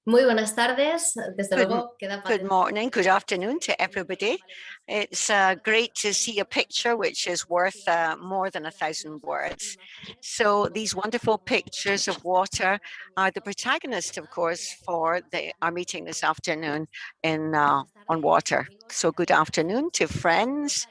Muy buenas tardes. Desde Good, luego queda good patente. morning, good afternoon to everybody. It's great to see a picture which is worth more than 1,000 words. So these wonderful pictures of water are the protagonist, of course, for our meeting this afternoon on water. So good afternoon to friends,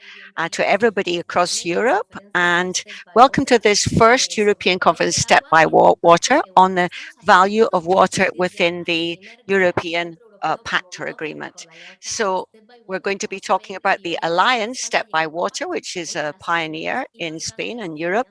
to everybody across Europe, and welcome to this first European conference, Step by Water, on the value of water within the European pact or agreement. So we're going to be talking about the Alliance Step by Water, which is a pioneer in Spain and Europe,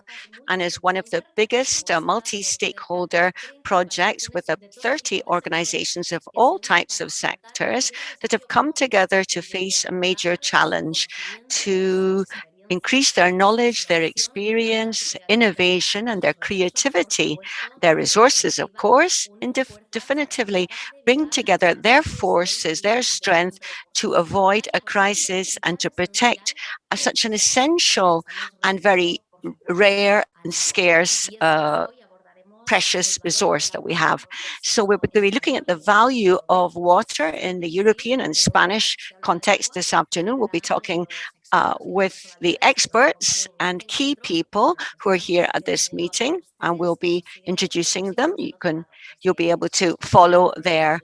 and is one of the biggest multi-stakeholder projects with 30 organizations of all types of sectors that have come together to face a major challenge to increase their knowledge, their experience, innovation, and their creativity, their resources, of course, and definitively bring together their forces, their strength to avoid a crisis and to protect such an essential and very rare and scarce precious resource that we have. So we're going to be looking at the value of water in the European and Spanish context this afternoon. We'll be talking with the experts and key people who are here at this meeting, and we'll be introducing them. You'll be able to follow their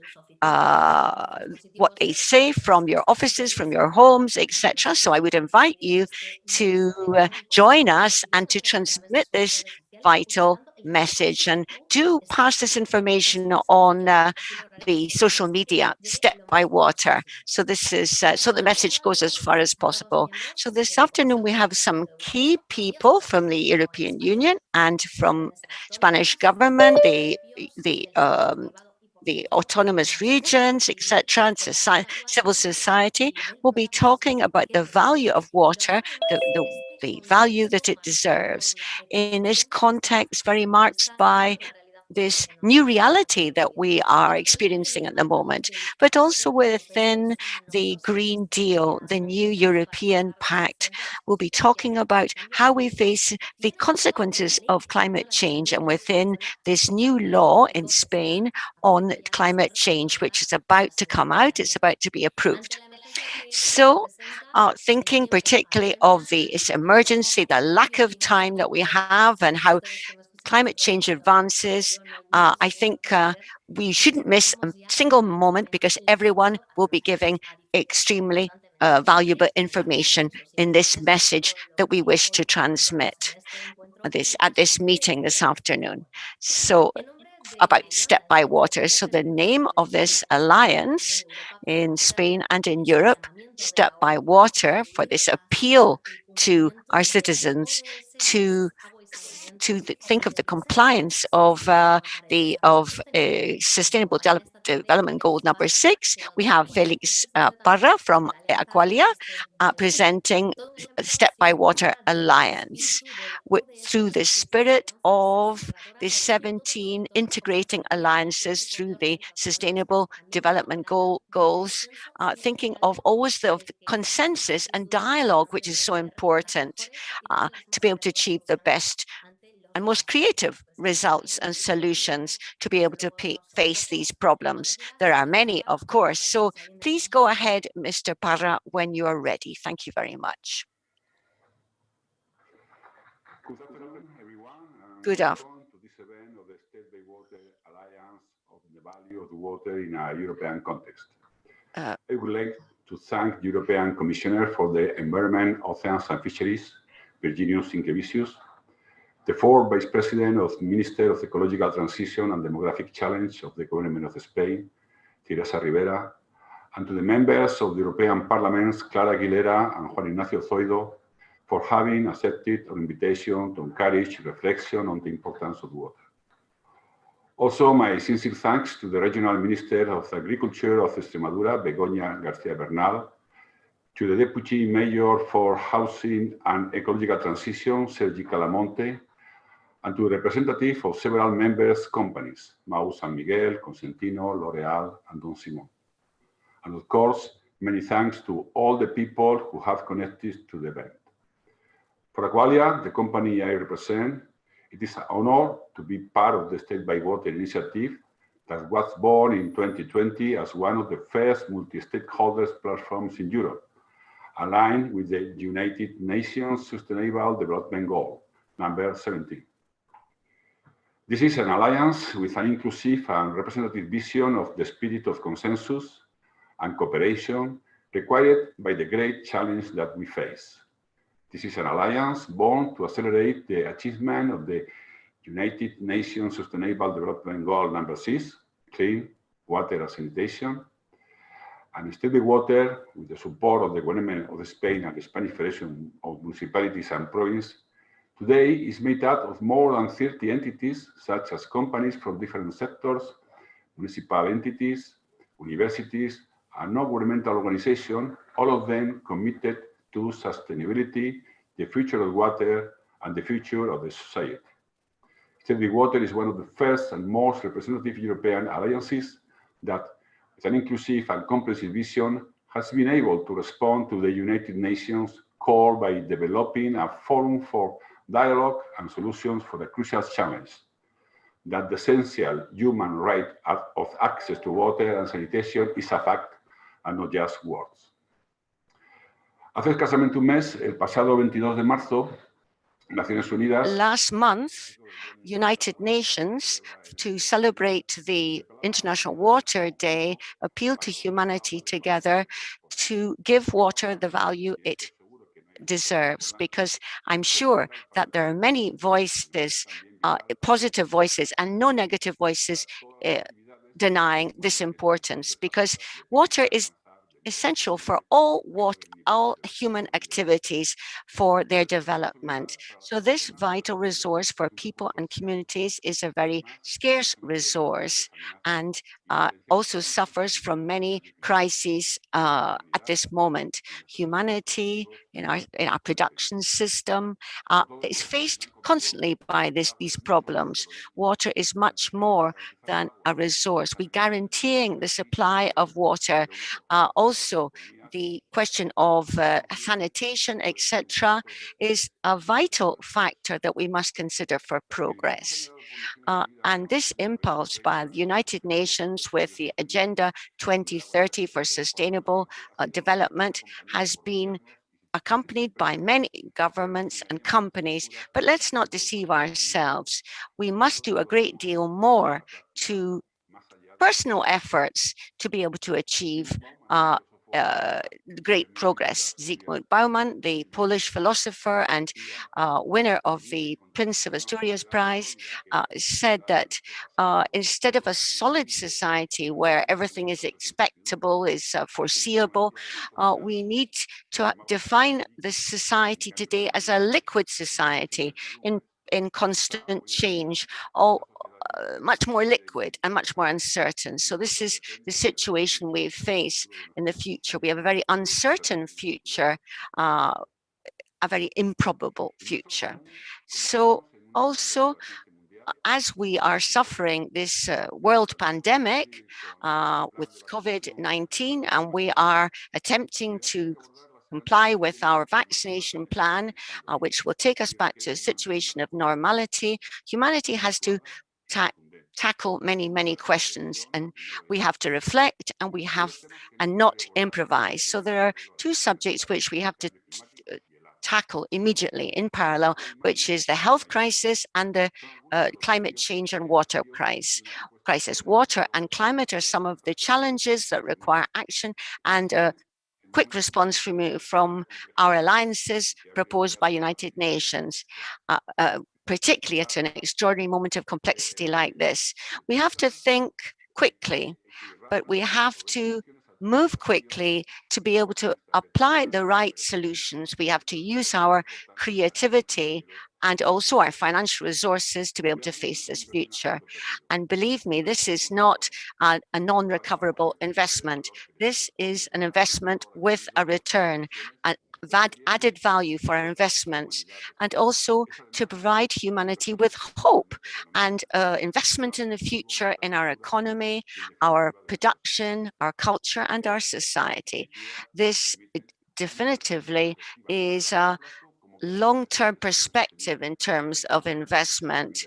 what they say from your offices, from your homes, etc. So I would invite you to join us and to transmit this vital message, and do pass this information on the social media, Step by Water. So this is so the message goes as far as possible. So this afternoon we have some key people from the European Union and from Spanish government, the autonomous regions, etc., and civil society will be talking about the value of water, the value that it deserves in this context very marked by this new reality that we are experiencing at the moment, but also within the Green Deal, the new European Pact. We'll be talking about how we face the consequences of climate change, and within this new law in Spain on climate change, which is about to come out, it's about to be approved. So thinking particularly of this emergency, the lack of time that we have, and how climate change advances, I think we shouldn't miss a single moment, because everyone will be giving extremely valuable information in this message that we wish to transmit at this meeting this afternoon. So about Step by Water. So the name of this alliance in Spain and in Europe, Step by Water, for this appeal to our citizens to think of the compliance of Sustainable Development Goal number 6. We have Felix Parra from Aqualia presenting Step by Water Alliance through the spirit of the 17 integrating alliances through the Sustainable Development Goals, thinking of always the consensus and dialogue, which is so important to be able to achieve the best and most creative results and solutions to be able to face these problems. There are many, of course. So please go ahead, Mr. Parra, when you are ready. Thank you very much. Good afternoon, everyone. Good afternoon. Welcome to this event of the StepbyWater Alliance of the Value of the Water in a European context. I would like to thank the European Commissioner for the Environment, Oceans and Fisheries, Virginijus Sinkevicius, the 4th Vice President of Minister of Ecological Transition and Demographic Challenge of the Government of Spain, Teresa Rivera, and to the members of the European Parliament, Clara Aguilera and Juan Ignacio Zoido, for having accepted our invitation to encourage reflection on the importance of water. Also, my sincere thanks to the Regional Minister of Agriculture of Extremadura, Begoña García Bernal, to the Deputy Mayor for Housing and Ecological Transition, Sergi Calamonte, and to the representative of several members' companies, Mau San Miguel, Consentino, L'Oreal, and Don Simon. And of course, many thanks to all the people who have connected to the event. For Aqualia, the company I represent, it is an honor to be part of the Step by Water initiative that was born in 2020 as one of the first multi-stakeholders platforms in Europe, aligned with the United Nations Sustainable Development Goal, number 17. This is an alliance with an inclusive and representative vision of the spirit of consensus and cooperation required by the great challenge that we face. This is an alliance born to accelerate the achievement of the United Nations Sustainable Development Goal number 6, clean water and sanitation. And StepbyWater, with the support of the government of Spain and the Spanish Federation of Municipalities and Provinces, today is made up of more than 30 entities, such as companies from different sectors, municipal entities, universities, and non-governmental organizations, all of them committed to sustainability, the future of water, and the future of the society. StepbyWater is one of the first and most representative European alliances that, with an inclusive and comprehensive vision, has been able to respond to the United Nations call by developing a forum for dialogue and solutions for the crucial challenge that the essential human right of access to water and sanitation is a fact and not just words. Hace escasamente un mes, el pasado 22 de marzo, Naciones Unidas. Last month, United Nations, to celebrate the International Water Day, appealed to humanity together to give water the value it deserves, because I'm sure that there are many voices, positive voices, and no negative voices denying this importance, because water is essential for all human activities for their development. So this vital resource for people and communities is a very scarce resource, and also suffers from many crises at this moment. Humanity in our production system is faced constantly by these problems. Water is much more than a resource. We guaranteeing the supply of water, also the question of sanitation, etc., is a vital factor that we must consider for progress. And this impulse by the United Nations with the Agenda 2030 for Sustainable Development has been accompanied by many governments and companies, but let's not deceive ourselves. We must do a great deal more to personal efforts to be able to achieve great progress. Zygmunt Bauman, the Polish philosopher and winner of the Prince of Asturias Prize, said that instead of a solid society where everything is expectable, is foreseeable, we need to define the society today as a liquid society in constant change, much more liquid and much more uncertain. So this is the situation we face in the future. We have a very uncertain future, a very improbable future. So also, as we are suffering this world pandemic with COVID-19, and we are attempting to comply with our vaccination plan, which will take us back to a situation of normality, humanity has to tackle many questions, and we have to reflect and not improvise. So there are two subjects which we have to tackle immediately in parallel, which is the health crisis and the climate change and water crisis. Water and climate are some of the challenges that require action and quick response from our alliances proposed by United Nations, particularly at an extraordinary moment of complexity like this. We have to think quickly, but we have to move quickly to be able to apply the right solutions. We have to use our creativity and also our financial resources to be able to face this future. And believe me, this is not a non-recoverable investment. This is an investment with a return, added value for our investments, and also to provide humanity with hope and investment in the future in our economy, our production, our culture, and our society. This definitively is long-term perspective in terms of investment,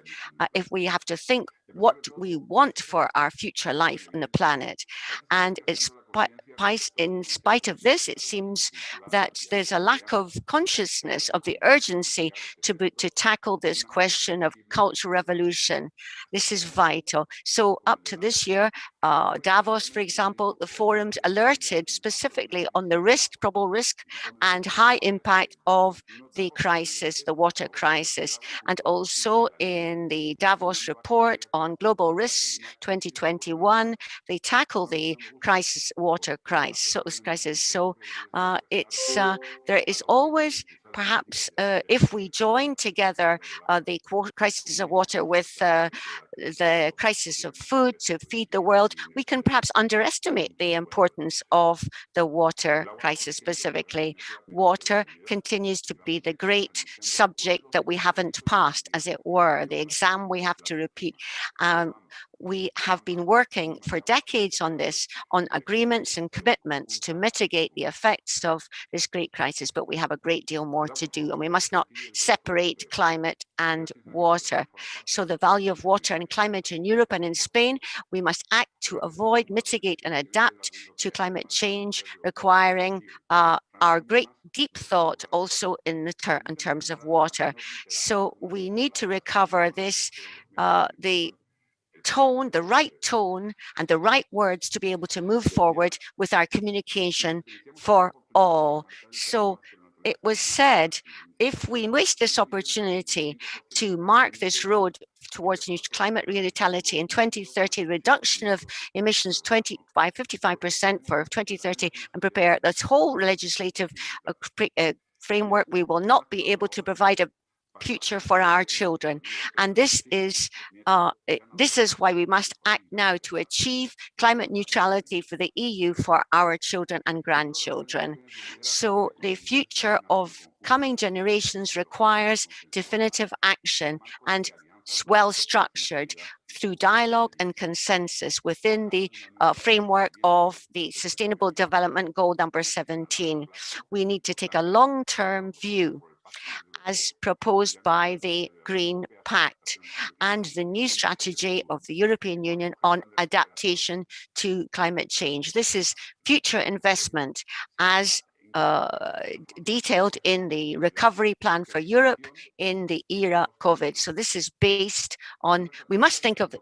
if we have to think what we want for our future life on the planet. And in spite of this, it seems that there's a lack of consciousness of the urgency to tackle this question of cultural revolution. This is vital. So up to this year, Davos, for example, the forums alerted specifically on the probable risk and high impact of the crisis, the water crisis. And also in the Davos report on global risks 2021, they tackle the water crisis. So there is always perhaps if we join together the crisis of water with the crisis of food to feed the world, we can perhaps underestimate the importance of the water crisis specifically. Water continues to be the great subject that we haven't passed, as it were, the exam we have to repeat. We have been working for decades on this, on agreements and commitments to mitigate the effects of this great crisis, but we have a great deal more to do, and we must not separate climate and water. So the value of water and climate in Europe and in Spain, we must act to avoid, mitigate and adapt to climate change, requiring our great deep thought also in terms of water. So we need to recover this, the right tone and the right words to be able to move forward with our communication for all. So it was said, if we waste this opportunity to mark this road towards climate neutrality in 2030, reduction of emissions by 55% for 2030, and prepare this whole legislative framework, we will not be able to provide a future for our children. And this is why we must act now to achieve climate neutrality for the EU for our children and grandchildren. So the future of coming generations requires definitive action and well structured through dialogue and consensus within the framework of the Sustainable Development Goal number 17. We need to take a long-term view as proposed by the Green Pact and the new strategy of the European Union on adaptation to climate change. This is future investment as detailed in the recovery plan for Europe in the era COVID. So this is based on, we must think of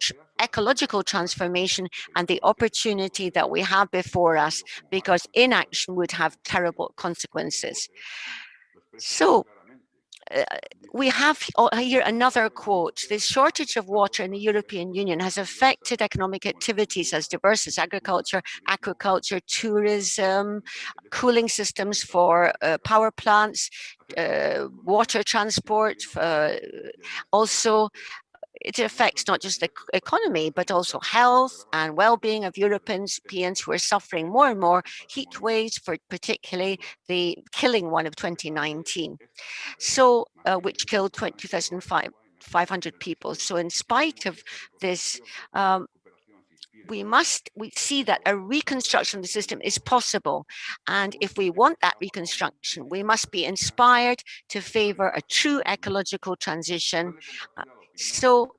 ecological transformation and the opportunity that we have before us, because inaction would have terrible consequences. So we have here another quote. The shortage of water in the European Union has affected economic activities as diverse as agriculture, aquaculture, tourism, cooling systems for power plants, water transport, also it affects not just the economy, but also health and well-being of Europeans who are suffering more and more heat waves, for particularly the killing one of 2019. So, which killed 2,500 people. So in spite of this, we see that a reconstruction of the system is possible. And if we want that reconstruction, we must be inspired to favor a true ecological transition. So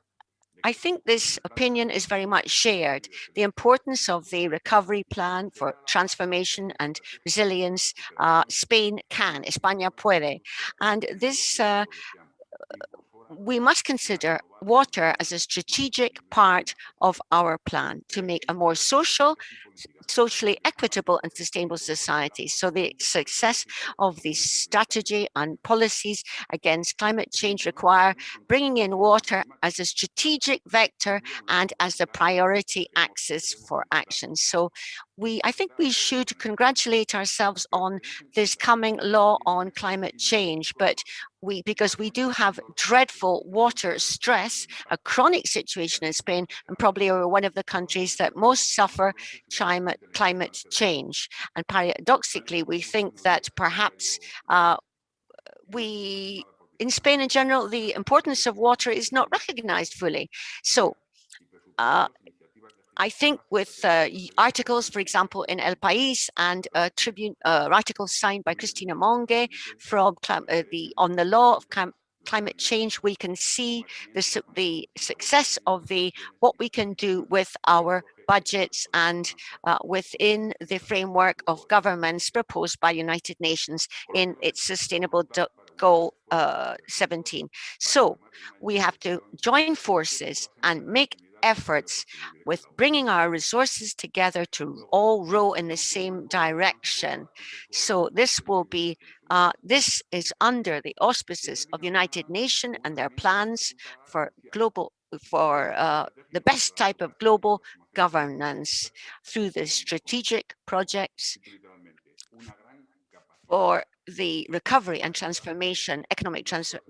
I think this opinion is very much shared. The importance of the recovery plan for transformation and resilience, Spain can, España puede. And this, we must consider water as a strategic part of our plan to make a more socially equitable and sustainable society. So the success of the strategy and policies against climate change require bringing in water as a strategic vector and as a priority axis for action. So I think we should congratulate ourselves on this coming law on climate change, but because we do have dreadful water stress, a chronic situation in Spain, and probably are one of the countries that most suffer climate change. And paradoxically, we think that perhaps in Spain in general, the importance of water is not recognized fully. So I think with articles, for example, in El País and a Tribune article signed by Cristina Monge from on the law of climate change, we can see the success of what we can do with our budgets and within the framework of governments proposed by United Nations in its Sustainable Goal 17. So we have to join forces and make efforts with bringing our resources together to all row in the same direction. So this will be, this is under the auspices of United Nations and their plans for the best type of global governance through the strategic projects for the recovery and transformation, economic transformation,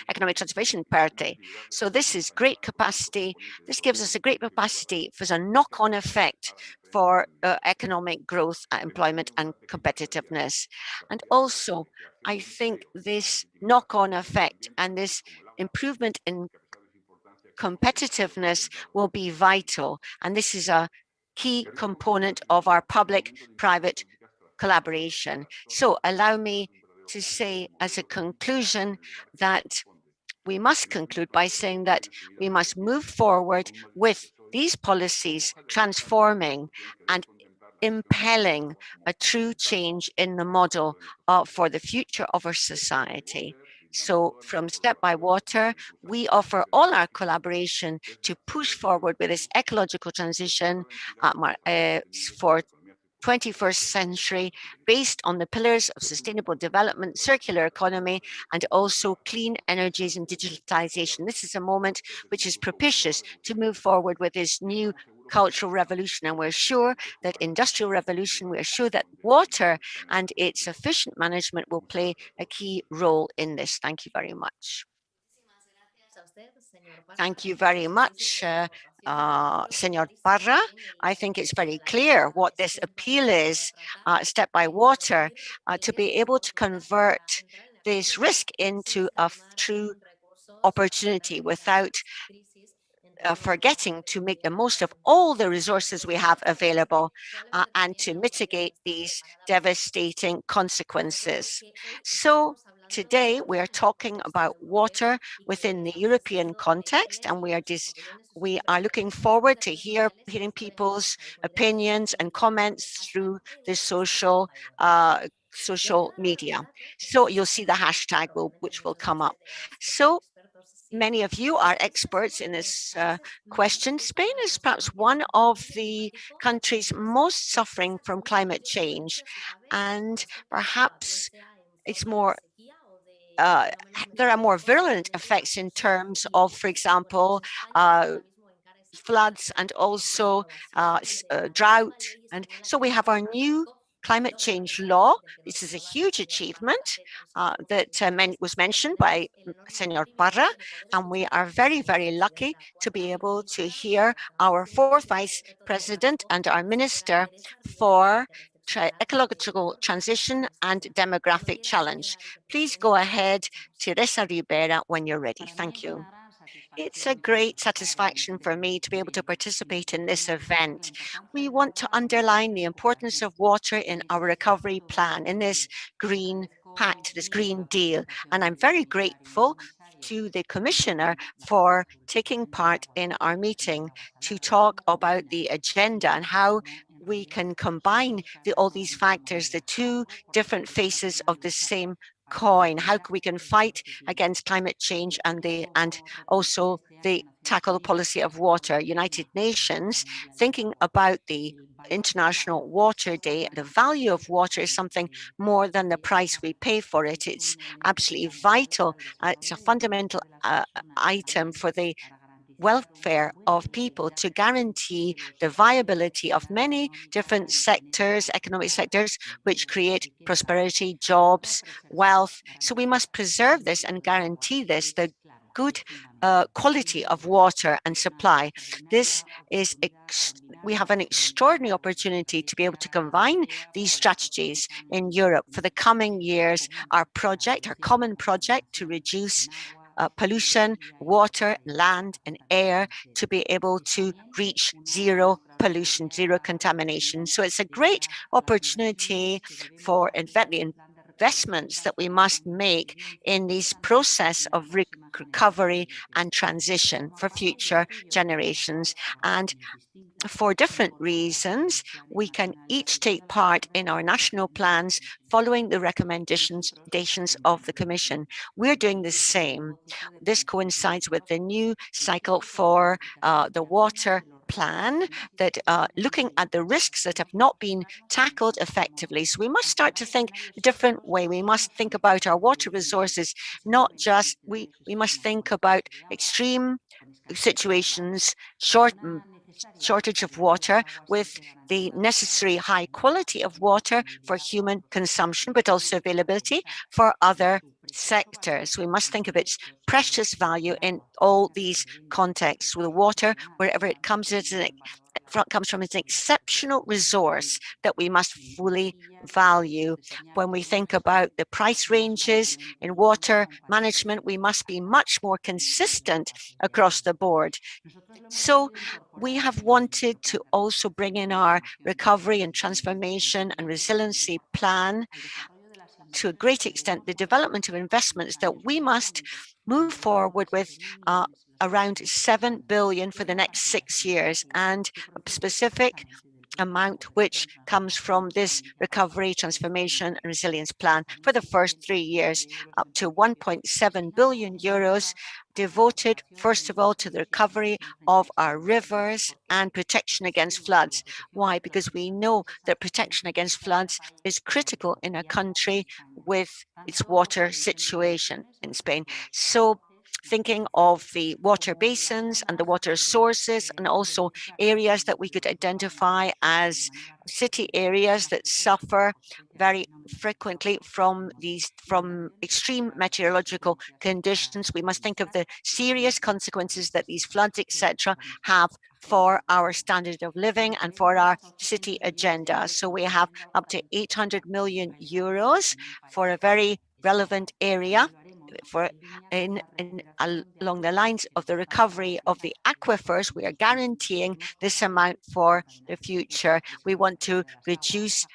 economic transformation party. So this is great capacity. This gives us a great capacity for a knock-on effect for economic growth, employment and competitiveness. And also, I think this knock-on effect and this improvement in competitiveness will be vital. And this is a key component of our public-private collaboration. So allow me to say as a conclusion that we must conclude by saying that we must move forward with these policies transforming and impelling a true change in the model for the future of our society. So from StepbyWater, we offer all our collaboration to push forward with this ecological transition for 21st century based on the pillars of sustainable development, circular economy, and also clean energies and digitalization. This is a moment which is propitious to move forward with this new cultural revolution. And we're sure that industrial revolution, we're sure that water and its efficient management will play a key role in this. Thank you very much. Thank you very much, Senor Parra. I think it's very clear what this appeal is, StepbyWater, to be able to convert this risk into a true opportunity without forgetting to make the most of all the resources we have available and to mitigate these devastating consequences. So today we are talking about water within the European context, and we are looking forward to hearing people's opinions and comments through the social media. So you'll see the hashtag which will come up. So many of you are experts in this question. Spain is perhaps one of the countries most suffering from climate change, and perhaps it's more there are more virulent effects in terms of, for example, floods and also drought. And so we have our new climate change law. This is a huge achievement that was mentioned by Senor Parra, and we are very, very lucky to be able to hear our fourth Vice President and our Minister for ecological transition and demographic challenge. Please go ahead, Teresa Ribera, when you're ready. Thank you. It's a great satisfaction for me to be able to participate in this event. We want to underline the importance of water in our recovery plan, in this Green Pact, this Green Deal. And I'm very grateful to the Commissioner for taking part in our meeting to talk about the agenda and how we can combine all these factors, the two different faces of the same coin, how we can fight against climate change and also the tackle policy of water. United Nations, thinking about the International Water Day, the value of water is something more than the price we pay for it. It's absolutely vital. It's a fundamental item for the welfare of people to guarantee the viability of many different sectors, economic sectors, which create prosperity, jobs, wealth. So we must preserve this and guarantee this, the good quality of water and supply. This is, we have an extraordinary opportunity to be able to combine these strategies in Europe for the coming years. Our project, our common project to reduce pollution, water, land, and air to be able to reach zero pollution, zero contamination. So it's a great opportunity for investments that we must make in this process of recovery and transition for future generations. And for different reasons, we can each take part in our national plans following the recommendations of the Commission. We're doing the same. This coincides with the new cycle for the water plan that looking at the risks that have not been tackled effectively. So we must start to think a different way. We must think about our water resources, not just, we must think about extreme situations, shortage of water with the necessary high quality of water for human consumption, but also availability for other sectors. We must think of its precious value in all these contexts. With water, wherever it comes from, is an exceptional resource that we must fully value. When we think about the price ranges in water management, we must be much more consistent across the board. So we have wanted to also bring in our recovery and transformation and resiliency plan to a great extent the development of investments that we must move forward with around 7 billion for the next 6 years, and a specific amount which comes from this recovery, transformation and resilience plan for the first 3 years, up to 1.7 billion euros devoted, first of all, to the recovery of our rivers and protection against floods. Why? Because we know that protection against floods is critical in a country with its water situation in Spain. So thinking of the water basins and the water sources, and also areas that we could identify as city areas that suffer very frequently from extreme meteorological conditions. We must think of the serious consequences that these floods, etc., have for our standard of living and for our city agenda. So we have up to 800 million euros for a very relevant area for along the lines of the recovery of the aquifers. We are guaranteeing this amount for the future. We want to reduce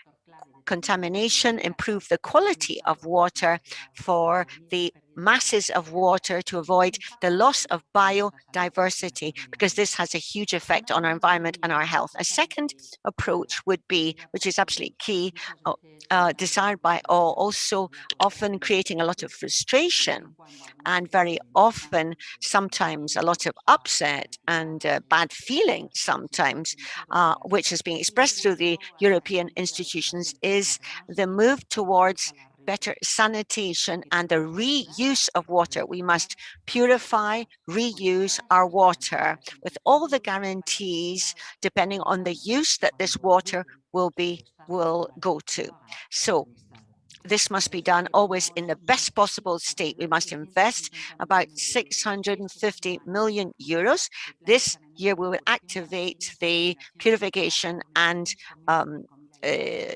contamination, improve the quality of water for the masses of water to avoid the loss of biodiversity, because this has a huge effect on our environment and our health. A second approach would be, which is absolutely key, desired by all, also often creating a lot of frustration and very often sometimes a lot of upset and bad feeling sometimes, which is being expressed through the European institutions, is the move towards better sanitation and the reuse of water. We must purify, reuse our water with all the guarantees depending on the use that this water will go to. So this must be done always in the best possible state. We must invest about 650 million euros. This year we will activate the purification and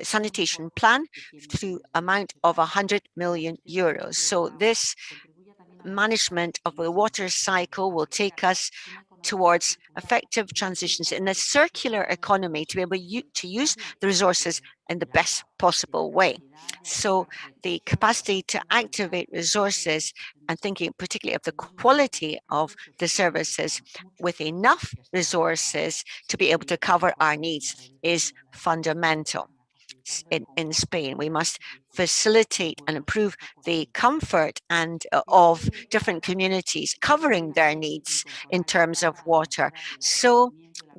sanitation plan to amount of 100 million euros. So this management of the water cycle will take us towards effective transitions in a circular economy to be able to use the resources in the best possible way. So the capacity to activate resources and thinking particularly of the quality of the services with enough resources to be able to cover our needs is fundamental. In Spain, we must facilitate and improve the comfort and of different communities covering their needs in terms of water. So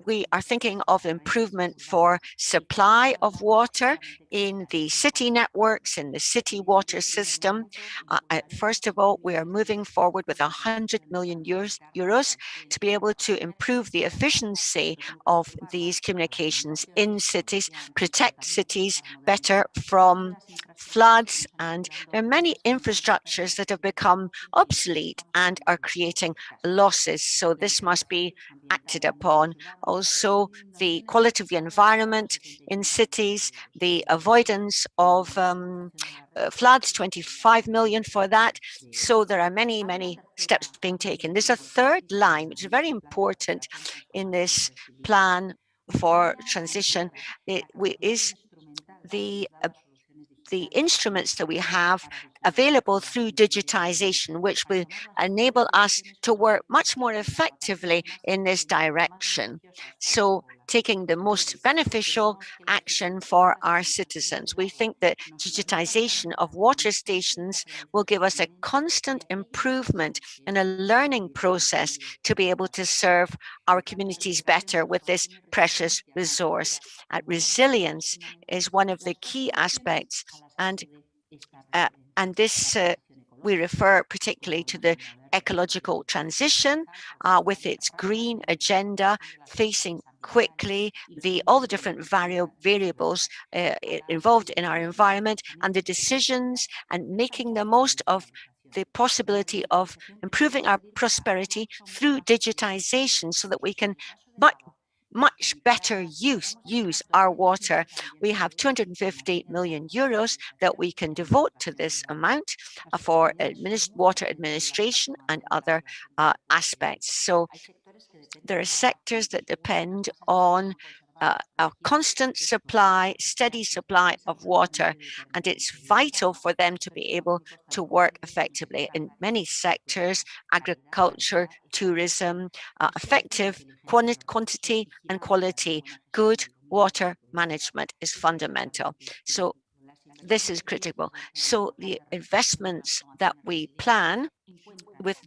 we are thinking of improvement for supply of water in the city networks, in the city water system. First of all, we are moving forward with 100 million euros to be able to improve the efficiency of these communications in cities, protect cities better from floods, and there are many infrastructures that have become obsolete and are creating losses. So this must be acted upon. Also, the quality of the environment in cities, the avoidance of floods, 25 million for that. So there are many steps being taken. There's a third line, which is very important in this plan for transition. It is the instruments that we have available through digitization, which will enable us to work much more effectively in this direction. So taking the most beneficial action for our citizens. We think that digitization of water stations will give us a constant improvement and a learning process to be able to serve our communities better with this precious resource. Resilience is one of the key aspects, and this we refer particularly to the ecological transition with its green agenda, facing quickly all the different variables involved in our environment, and the decisions, and making the most of the possibility of improving our prosperity through digitization, so that we can much better use our water. We have 250 million euros that we can devote to this amount for water administration and other aspects. So there are sectors that depend on a constant supply, steady supply of water, and it's vital for them to be able to work effectively in many sectors: agriculture, tourism, effective quantity and quality. Good water management is fundamental. So this is critical. So the investments that we plan with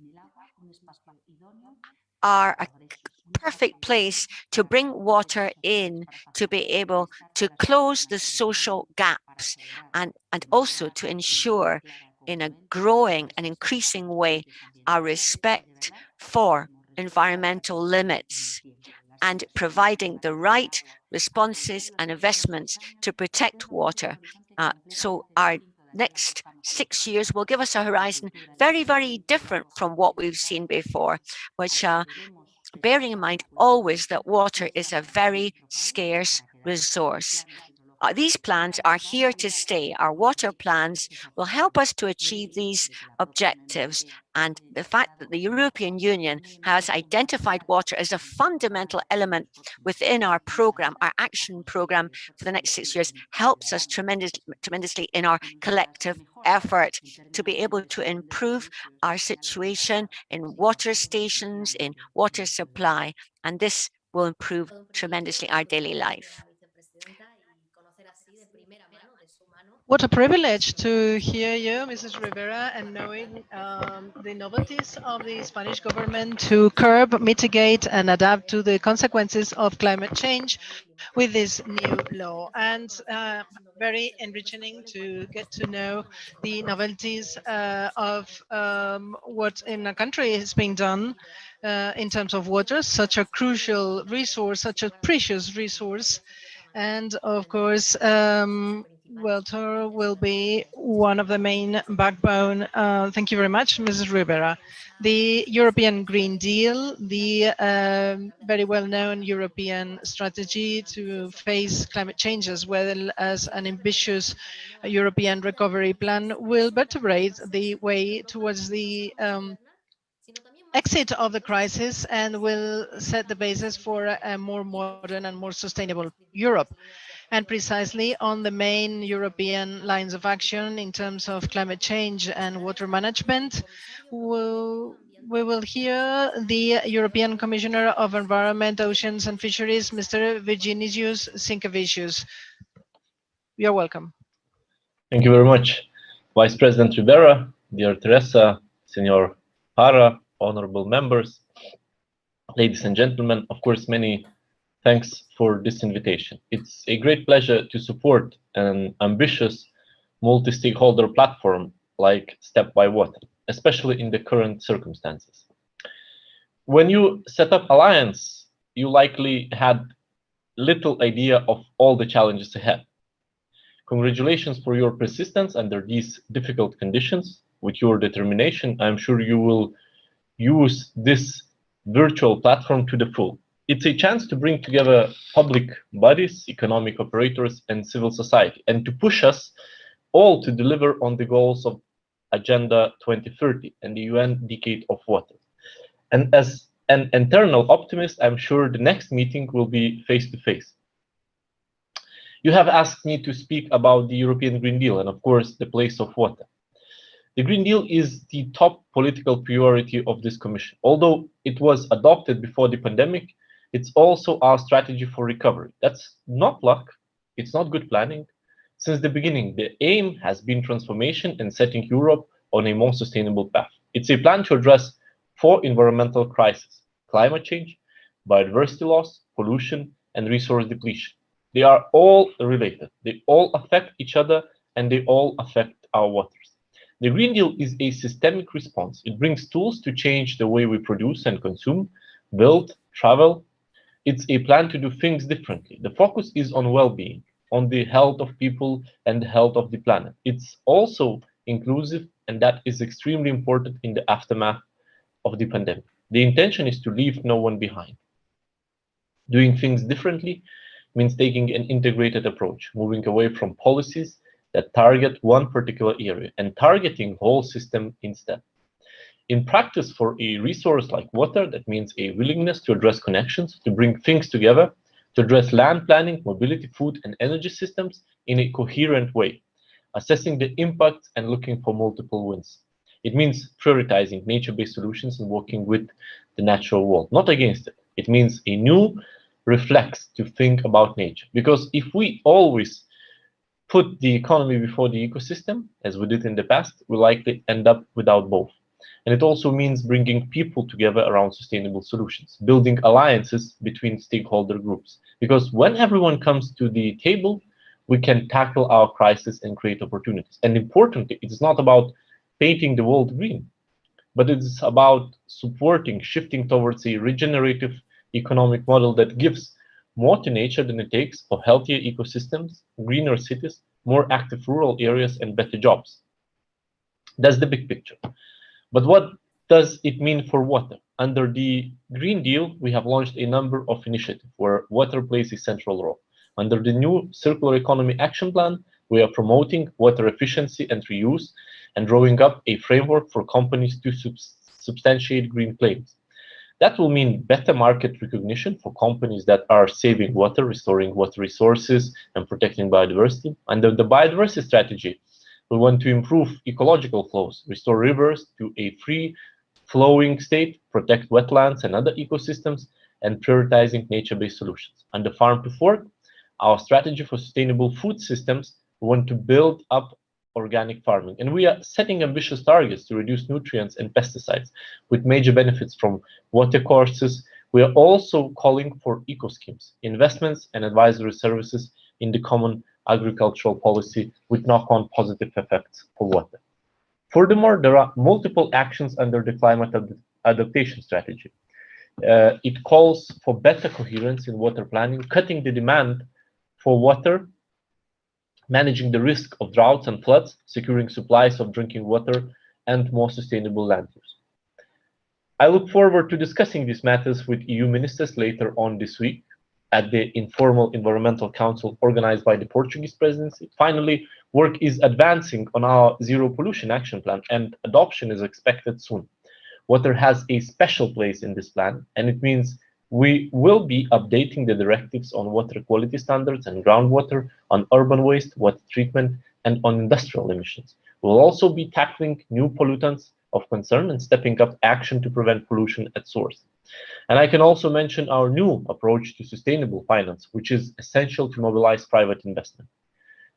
are a perfect place to bring water in, to be able to close the social gaps, and also to ensure in a growing and increasing way our respect for environmental limits, and providing the right responses and investments to protect water. So our next 6 years will give us a horizon very different from what we've seen before, which bearing in mind always that water is a very scarce resource. These plans are here to stay. Our water plans will help us to achieve these objectives, and the fact that the European Union has identified water as a fundamental element within our program, our action program for the next 6 years, helps us tremendously in our collective effort to be able to improve our situation in water stations, in water supply, and this will improve tremendously our daily life. What a privilege to hear you, Mrs. Rivera, and knowing the novelties of the Spanish government to curb, mitigate, and adapt to the consequences of climate change with this new law. And very enriching to get to know the novelties of what in a country is being done in terms of water, such a crucial resource, such a precious resource. And of course, water will be one of the main backbone. Thank you very much, Mrs. Rivera. The European Green Deal, the very well-known European strategy to face climate change, as well as an ambitious European recovery plan, will vertebrate the way towards the exit of the crisis and will set the basis for a more modern and more sustainable Europe. And precisely on the main European lines of action in terms of climate change and water management, we will hear the European Commissioner of Environment, Oceans and Fisheries, Mr. Virginijus Sinkevicius. You're welcome. Thank you very much, Vice President Rivera, dear Teresa, Senor Para, honorable members, ladies and gentlemen. Of course, many thanks for this invitation. It's a great pleasure to support an ambitious multi-stakeholder platform like StepbyWater, especially in the current circumstances. When you set up Alliance, you likely had little idea of all the challenges ahead. Congratulations for your persistence under these difficult conditions. With your determination, I'm sure you will use this virtual platform to the full. It's a chance to bring together public bodies, economic operators, and civil society, and to push us all to deliver on the goals of Agenda 2030 and the UN Decade of Water. And as an eternal optimist, I'm sure the next meeting will be face-to-face. You have asked me to speak about the European Green Deal and, of course, the place of water. The Green Deal is the top political priority of this Commission. Although it was adopted before the pandemic, it's also our strategy for recovery. That's not luck, it's not good planning. Since the beginning, the aim has been transformation and setting Europe on a more sustainable path. It's a plan to address 4 environmental crises: climate change, biodiversity loss, pollution, and resource depletion. They are all related, they all affect each other, and they all affect our waters. The Green Deal is a systemic response. It brings tools to change the way we produce and consume, build, travel. It's a plan to do things differently. The focus is on well-being, on the health of people and the health of the planet. It's also inclusive, and that is extremely important in the aftermath of the pandemic. The intention is to leave no one behind. Doing things differently means taking an integrated approach, moving away from policies that target one particular area and targeting whole system instead. In practice, for a resource like water, that means a willingness to address connections, to bring things together, to address land planning, mobility, food, and energy systems in a coherent way, assessing the impacts and looking for multiple wins. It means prioritizing nature-based solutions and working with the natural world, not against it. It means a new reflex to think about nature. Because if we always put the economy before the ecosystem, as we did in the past, we'll likely end up without both. And it also means bringing people together around sustainable solutions, building alliances between stakeholder groups. Because when everyone comes to the table, we can tackle our crisis and create opportunities. And importantly, it's not about painting the world green, but it's about supporting, shifting towards a regenerative economic model that gives more to nature than it takes for healthier ecosystems, greener cities, more active rural areas, and better jobs. That's the big picture. But what does it mean for water? Under the Green Deal, we have launched a number of initiatives where water plays a central role. Under the new Circular Economy Action Plan, we are promoting water efficiency and reuse and drawing up a framework for companies to substantiate green claims. That will mean better market recognition for companies that are saving water, restoring water resources, and protecting biodiversity. Under the biodiversity strategy, we want to improve ecological flows, restore rivers to a free-flowing state, protect wetlands and other ecosystems, and prioritizing nature-based solutions. Under Farm to Fork, our strategy for sustainable food systems, we want to build up organic farming. And we are setting ambitious targets to reduce nutrients and pesticides with major benefits from water courses. We are also calling for eco-schemes, investments and advisory services in the common agricultural policy with knock-on positive effects for water. Furthermore, there are multiple actions under the climate adaptation strategy. It calls for better coherence in water planning, cutting the demand for water, managing the risk of droughts and floods, securing supplies of drinking water, and more sustainable land use. I look forward to discussing these matters with EU ministers later on this week at the informal Environmental Council organized by the Portuguese presidency. Finally, work is advancing on our Zero Pollution Action Plan, and adoption is expected soon. Water has a special place in this plan, and it means we will be updating the directives on water quality standards and groundwater, on urban waste, water treatment, and on industrial emissions. We'll also be tackling new pollutants of concern and stepping up action to prevent pollution at source. And I can also mention our new approach to sustainable finance, which is essential to mobilize private investment.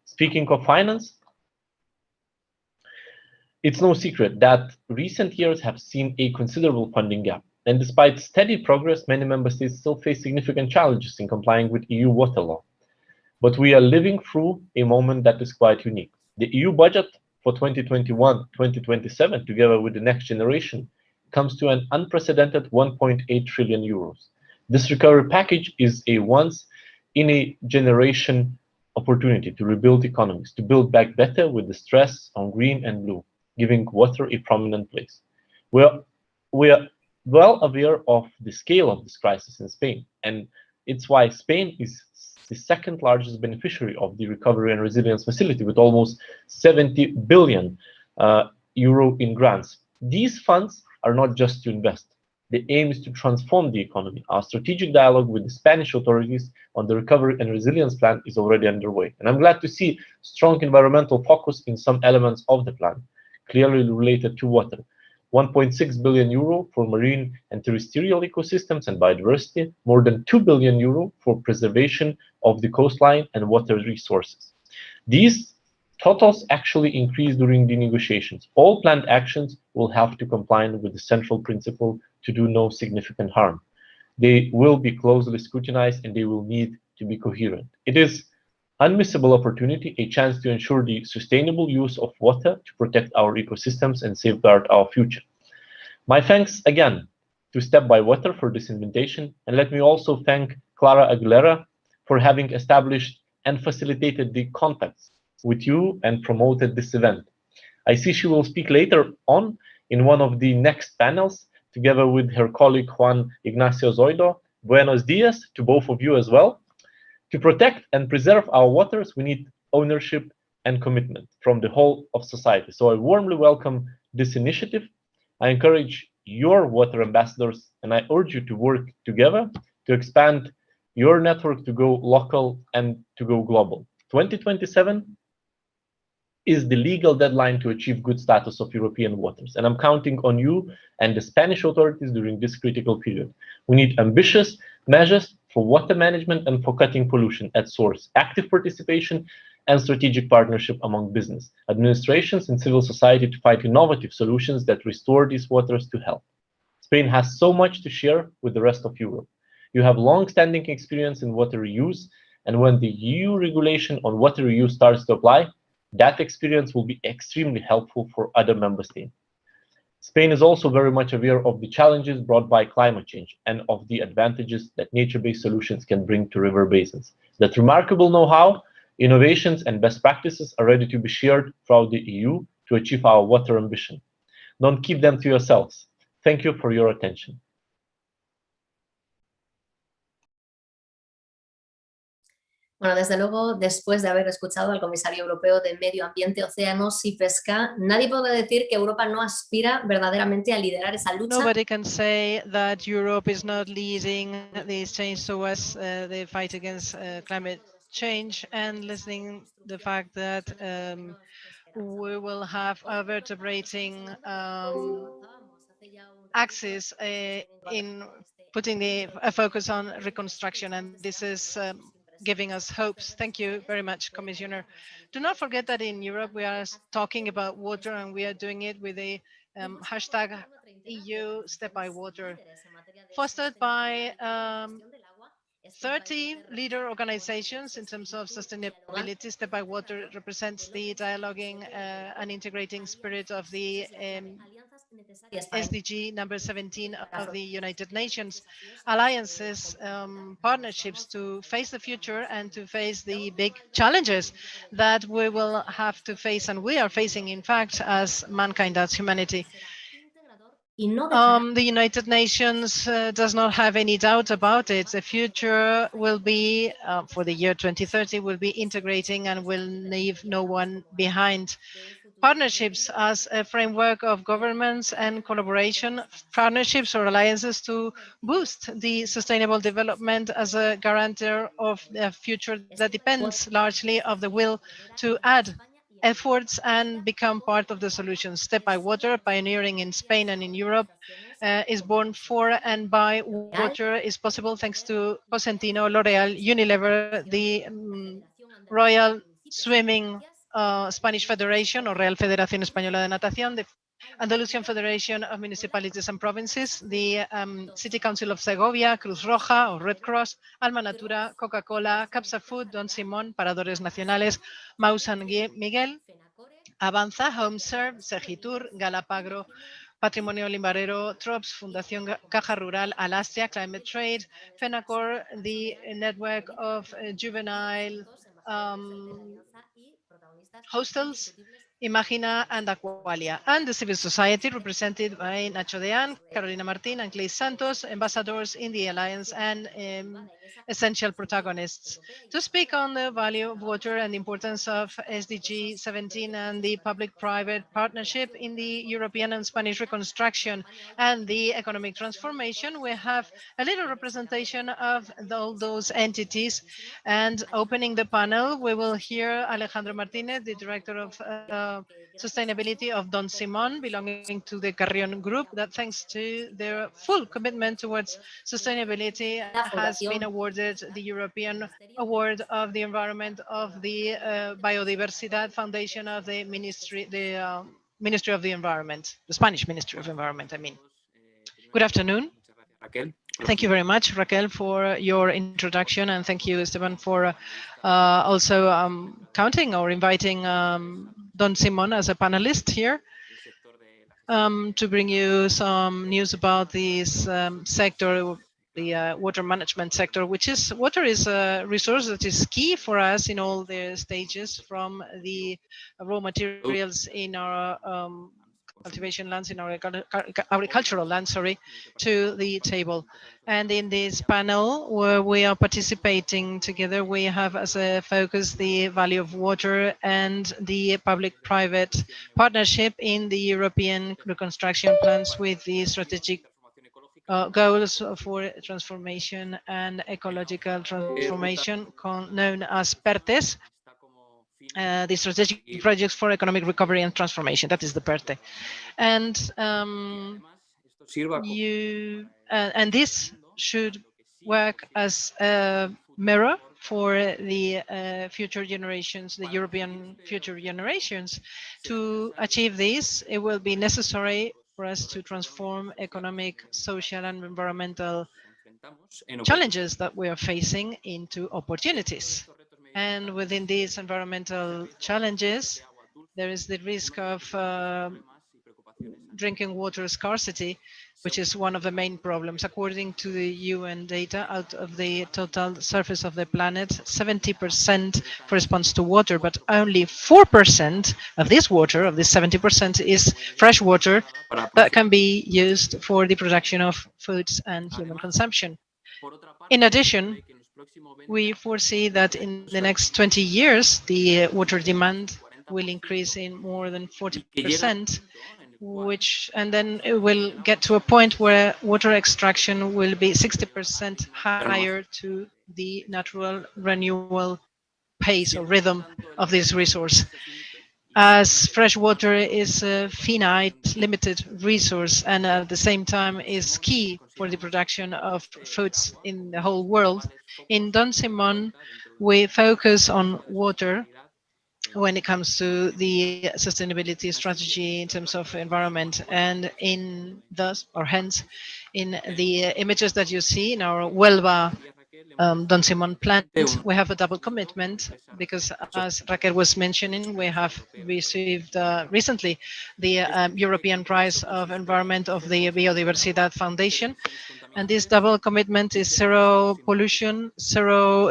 Speaking of finance, it's no secret that recent years have seen a considerable funding gap. And despite steady progress, many member states still face significant challenges in complying with EU water law. But we are living through a moment that is quite unique. The EU budget for 2021-2027, together with the next generation, comes to an unprecedented 1.8 trillion euros. This recovery package is a once-in-a-generation opportunity to rebuild economies, to build back better with the stress on green and blue, giving water a prominent place. We are well aware of the scale of this crisis in Spain, and it's why Spain is the second largest beneficiary of the Recovery and Resilience Facility with almost 70 billion euro in grants. These funds are not just to invest. The aim is to transform the economy. Our strategic dialogue with the Spanish authorities on the Recovery and Resilience Plan is already underway. And I'm glad to see strong environmental focus in some elements of the plan, clearly related to water. 1.6 billion euro for marine and terrestrial ecosystems and biodiversity, more than 2 billion euro for preservation of the coastline and water resources. These totals actually increase during the negotiations. All planned actions will have to comply with the central principle to do no significant harm. They will be closely scrutinized and they will need to be coherent. It is unmissable opportunity, a chance to ensure the sustainable use of water to protect our ecosystems and safeguard our future. My thanks again to StepbyWater for this invitation, and let me also thank Clara Aguilera for having established and facilitated the contacts with you and promoted this event. I see she will speak later on in one of the next panels, together with her colleague Juan Ignacio Zoido. Buenos dias to both of you as well. To protect and preserve our waters, we need ownership and commitment from the whole of society. So I warmly welcome this initiative. I encourage your water ambassadors, and I urge you to work together to expand your network to go local and to go global. 2027 is the legal deadline to achieve good status of European waters, and I'm counting on you and the Spanish authorities during this critical period. We need ambitious measures for water management and for cutting pollution at source, active participation and strategic partnership among business, administrations and civil society to find innovative solutions that restore these waters to health. Spain has so much to share with the rest of Europe. You have long-standing experience in water reuse, and when the EU regulation on water reuse starts to apply, that experience will be extremely helpful for other member states. Spain is also very much aware of the challenges brought by climate change and of the advantages that nature-based solutions can bring to river basins. That remarkable know-how, innovations, and best practices are ready to be shared throughout the EU to achieve our water ambition. Don't keep them to yourselves. Thank you for your attention. Bueno, desde luego, después de haber escuchado al comisario europeo de Medio Ambiente, Océanos y Pesca, nadie puede decir que Europa no aspira verdaderamente a liderar esa lucha. Nobody can say that Europe is not leading this change towards the fight against climate change, and listening the fact that we will have a vertebrating axis in putting a focus on reconstruction, and this is giving us hopes. Thank you very much, Commissioner. Do not forget that in Europe we are talking about water, and we are doing it with a hashtag EU StepbyWater, fostered by 30 leader organizations in terms of sustainability. StepbyWater represents the dialoguing and integrating spirit of the SDG number 17 of the United Nations. Alliances, partnerships to face the future and to face the big challenges that we will have to face, and we are facing, in fact, as mankind, as humanity. The United Nations does not have any doubt about it. The future will be, for the year 2030, will be integrating and will leave no one behind. Partnerships as a framework of governments and collaboration, partnerships or alliances to boost the sustainable development as a guarantor of a future that depends largely on the will to add efforts and become part of the solution. StepbyWater, pioneering in Spain and in Europe, is born for and by water, is possible thanks to Cosentino, L'Oreal, Unilever, the Royal Swimming Spanish Federation, or Real Federación Española de Natación, the Andalusian Federation of Municipalities and Provinces, the City Council of Segovia, Cruz Roja or Red Cross, Alma Natura, Coca-Cola, Capsa Food, Don Simón, Paradores Nacionales, Mau San Miguel, Avanza, HomeServe, Segitur, Galapagro, Patrimonio Limbarero, TROPS, Fundación Caja Rural, Alastria, Climate Trade, FENACOR, the network of juvenile hostels, Imagina and Aqualia, and the civil society represented by Nacho Deán, Carolina Martín, and Clay Santos, ambassadors in the Alliance and essential protagonists, to speak on the value of water and the importance of SDG 17 and the public-private partnership in the European and Spanish reconstruction and the economic transformation. We have a little representation of all those entities, and opening the panel, we will hear Alejandro Martinez, the Director of Sustainability of Don Simón, belonging to the Carrión Group, that thanks to their full commitment towards sustainability has been awarded the European Award of the Environment of the Biodiversidad Foundation of the Ministry of the Environment, the Spanish Ministry of Environment, I mean. Good afternoon. Thank you very much, Raquel, for your introduction, and thank you, Esteban, for also counting or inviting Don Simón as a panelist here to bring you some news about this sector, the water management sector, which is water is a resource that is key for us in all the stages, from the raw materials in our cultivation lands, in our agricultural lands, sorry, to the table. And in this panel where we are participating together, we have as a focus the value of water and the public-private partnership in the European reconstruction plans with the strategic goals for transformation and ecological transformation known as PERTES, the strategic projects for economic recovery and transformation. That is the PERTE. And this should work as a mirror for the future generations, the European future generations. To achieve this, it will be necessary for us to transform economic, social, and environmental challenges that we are facing into opportunities. And within these environmental challenges, there is the risk of drinking water scarcity, which is one of the main problems. According to the UN data, out of the total surface of the planet, 70% corresponds to water, but only 4% of this water, of this 70%, is fresh water that can be used for the production of foods and human consumption. In addition, we foresee that in the next 20 years, the water demand will increase in more than 40%, and then it will get to a point where water extraction will be 60% higher to the natural renewal pace or rhythm of this resource. As fresh water is a finite, limited resource, and at the same time is key for the production of foods in the whole world, in Don Simón, we focus on water when it comes to the sustainability strategy in terms of environment, and hence in the images that you see in our Huelva Don Simón plant, we have a double commitment, because as Raquel was mentioning, we have received recently the European Prize of Environment of the Biodiversidad Foundation. And this double commitment is zero pollution, zero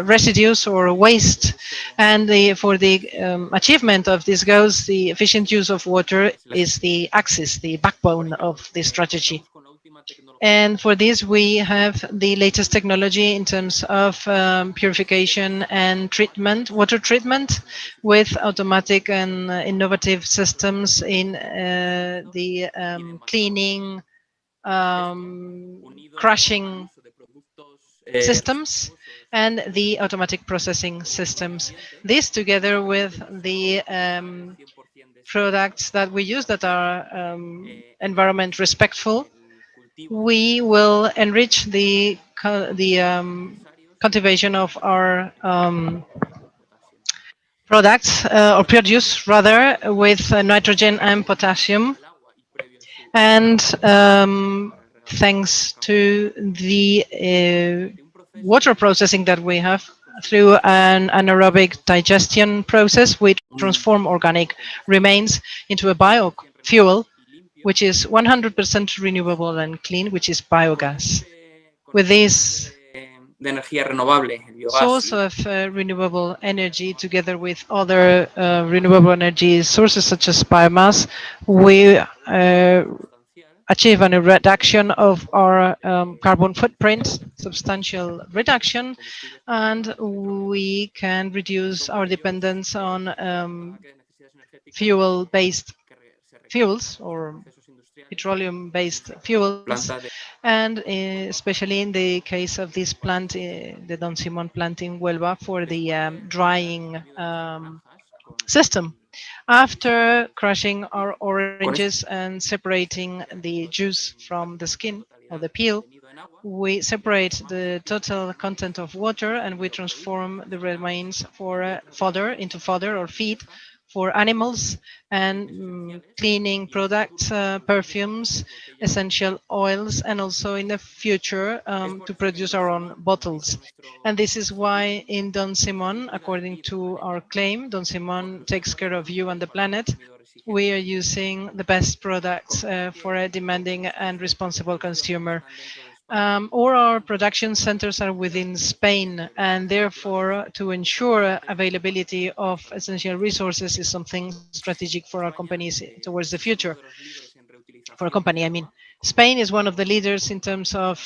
residues or waste. And for the achievement of these goals, the efficient use of water is the axis, the backbone of the strategy. And for this, we have the latest technology in terms of purification and treatment, water treatment, with automatic and innovative systems in the cleaning, crushing systems, and the automatic processing systems. This, together with the products that we use that are environment respectful, we will enrich the cultivation of our products, or produce rather, with nitrogen and potassium. And thanks to the water processing that we have through an anaerobic digestion process, we transform organic remains into a biofuel, which is 100% renewable and clean, which is biogas. With this source of renewable energy together with other renewable energy sources such as biomass, we achieve a reduction of our carbon footprint, substantial reduction, and we can reduce our dependence on fuel-based fuels or petroleum-based fuels, and especially in the case of this plant, the Don Simón plant in Huelva, for the drying system. After crushing our oranges and separating the juice from the skin or the peel, we separate the total content of water and we transform the remains for fodder into fodder or feed for animals and cleaning products, perfumes, essential oils, and also in the future to produce our own bottles. And this is why in Don Simón, according to our claim, Don Simón takes care of you and the planet. We are using the best products for a demanding and responsible consumer. All our production centers are within Spain, and therefore, to ensure availability of essential resources is something strategic for our companies towards the future. For a company, I mean. Spain is one of the leaders in terms of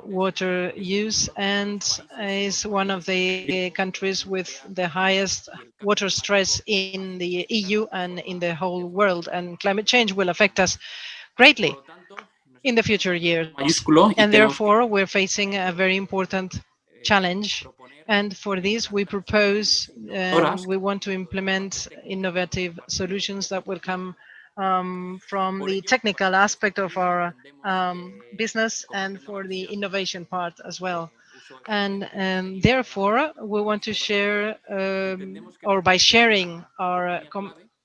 water use and is one of the countries with the highest water stress in the EU and in the whole world, and climate change will affect us greatly in the future years. And therefore, we're facing a very important challenge. And for this, we propose and we want to implement innovative solutions that will come from the technical aspect of our business and for the innovation part as well. And therefore, we want to share, or by sharing our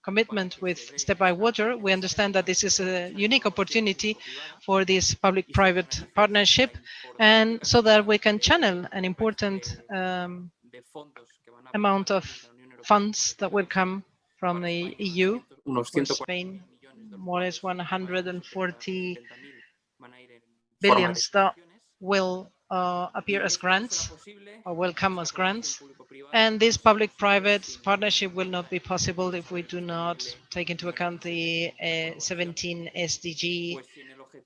commitment with StepbyWater, we understand that this is a unique opportunity for this public-private partnership, and so that we can channel an important amount of funds that will come from the EU for Spain, more or less 140 billions that will appear as grants or will come as grants. And this public-private partnership will not be possible if we do not take into account the 17 SDG.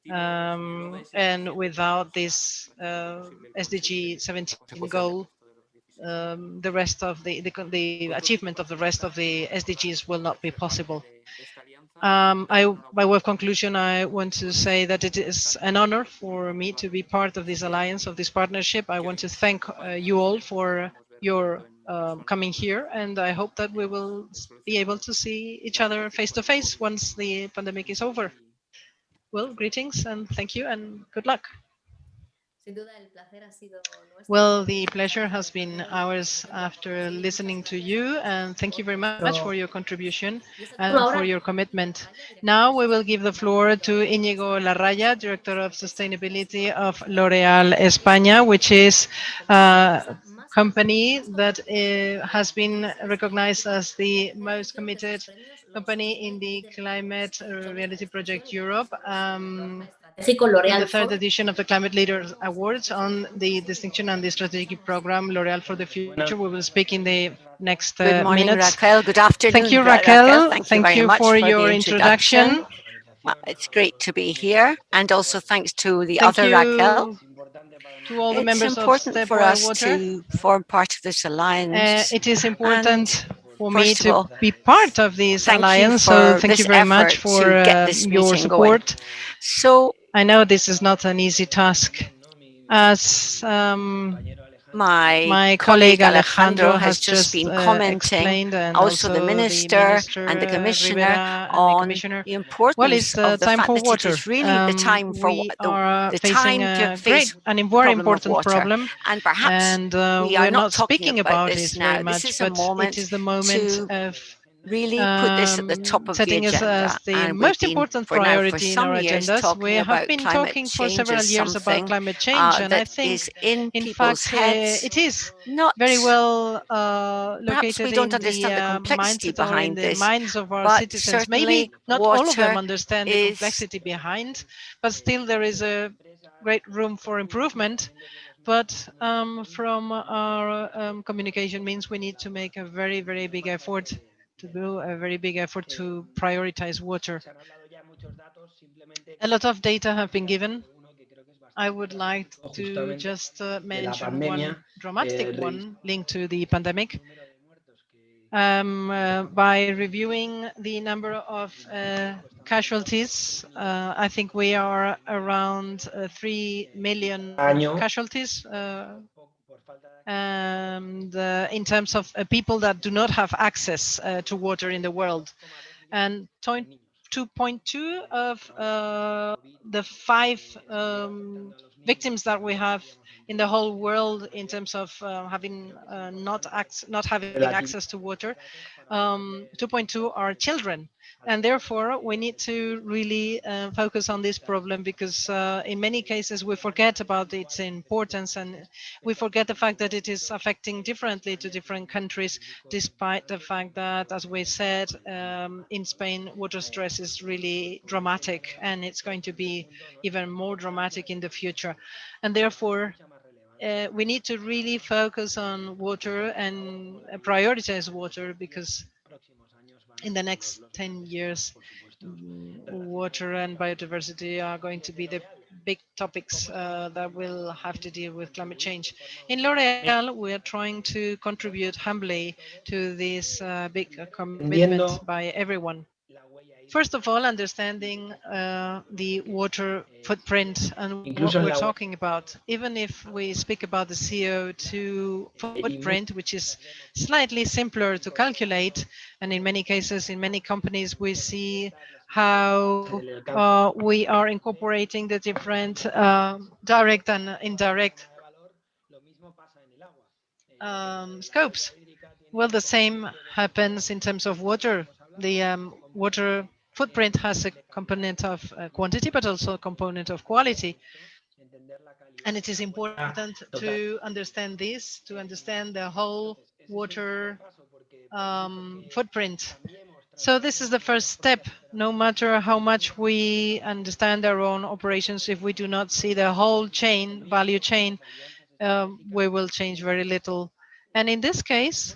And without this SDG 17 goal, the rest of the achievement of the rest of the SDGs will not be possible. By way of conclusion, I want to say that it is an honor for me to be part of this alliance, of this partnership. I want to thank you all for your coming here, and I hope that we will be able to see each other face to face once the pandemic is over. Well, greetings and thank you and good luck. Well, the pleasure has been ours after listening to you, and thank you very much for your contribution and for your commitment. Now we will give the floor to Íñigo Larraya, Director of Sustainability of L'Oréal España, which is a company that has been recognized as the most committed company in the Climate Reality Project Europe. In the third edition of the Climate Leaders Awards on the distinction and the strategic program L'Oréal for the Future. We will speak in the next Good morning, minutes. Raquel. Good afternoon. Thank you, Raquel. Thank you for your introduction. Well, it's great to be here, and also thanks to the Thank other Raquel. To all the It's members important of for us StepbyWater. to form part of this alliance. It is important for me first of to all, be part of this thank you alliance, for so thank you this very much effort for to get this your meeting going. support. So I know this is not an easy task. As my colleague Alejandro has just been commenting, explained, and also the minister and the commissioner on the importance of the time fact for that water. it is really the time for We are the facing time to face an the very problem of important water. problem, And perhaps and we are we're not not speaking about this it now. very This much, is a but moment it is the moment to of really put this at the top of the setting us agenda. as the And we've most been important for priority in some our years agendas. We talking have about been climate talking for change several as years about something climate change, and I that think, is in in people's fact, heads. it is Not very well perhaps we located don't in understand the the complexity mindset or in behind the this, minds of our but citizens. certainly Maybe not all of them water understand the is complexity behind, but still there is a great room for improvement. But from our communication means we need to make a very, very big effort to do a very big effort to prioritize water. A lot of data have been given. I would like to just mention one dramatic one linked to the pandemic. By reviewing the number of casualties, I think we are around 3 million casualties. And in terms of people that do not have access to water in the world. And 2.2 of the 5 victims that we have in the whole world in terms of having not having access to water, 2.2 are children. And therefore, we need to really focus on this problem, because in many cases we forget about its importance, and we forget the fact that it is affecting differently to different countries, despite the fact that, as we said, in Spain, water stress is really dramatic, and it's going to be even more dramatic in the future. And therefore, we need to really focus on water and prioritize water, because in the next 10 years, water and biodiversity are going to be the big topics that will have to deal with climate change. In L'Oréal, we are trying to contribute humbly to this big commitment by everyone. First of all, understanding the water footprint and what we're talking about. Even if we speak about the CO2 footprint, which is slightly simpler to calculate, and in many cases, in many companies, we see how we are incorporating the different direct and indirect scopes. Well, the same happens in terms of water. The water footprint has a component of quantity, but also a component of quality. And it is important to understand this, to understand the whole water footprint. So this is the first step. No matter how much we understand our own operations, if we do not see the whole chain, value chain, we will change very little. And in this case,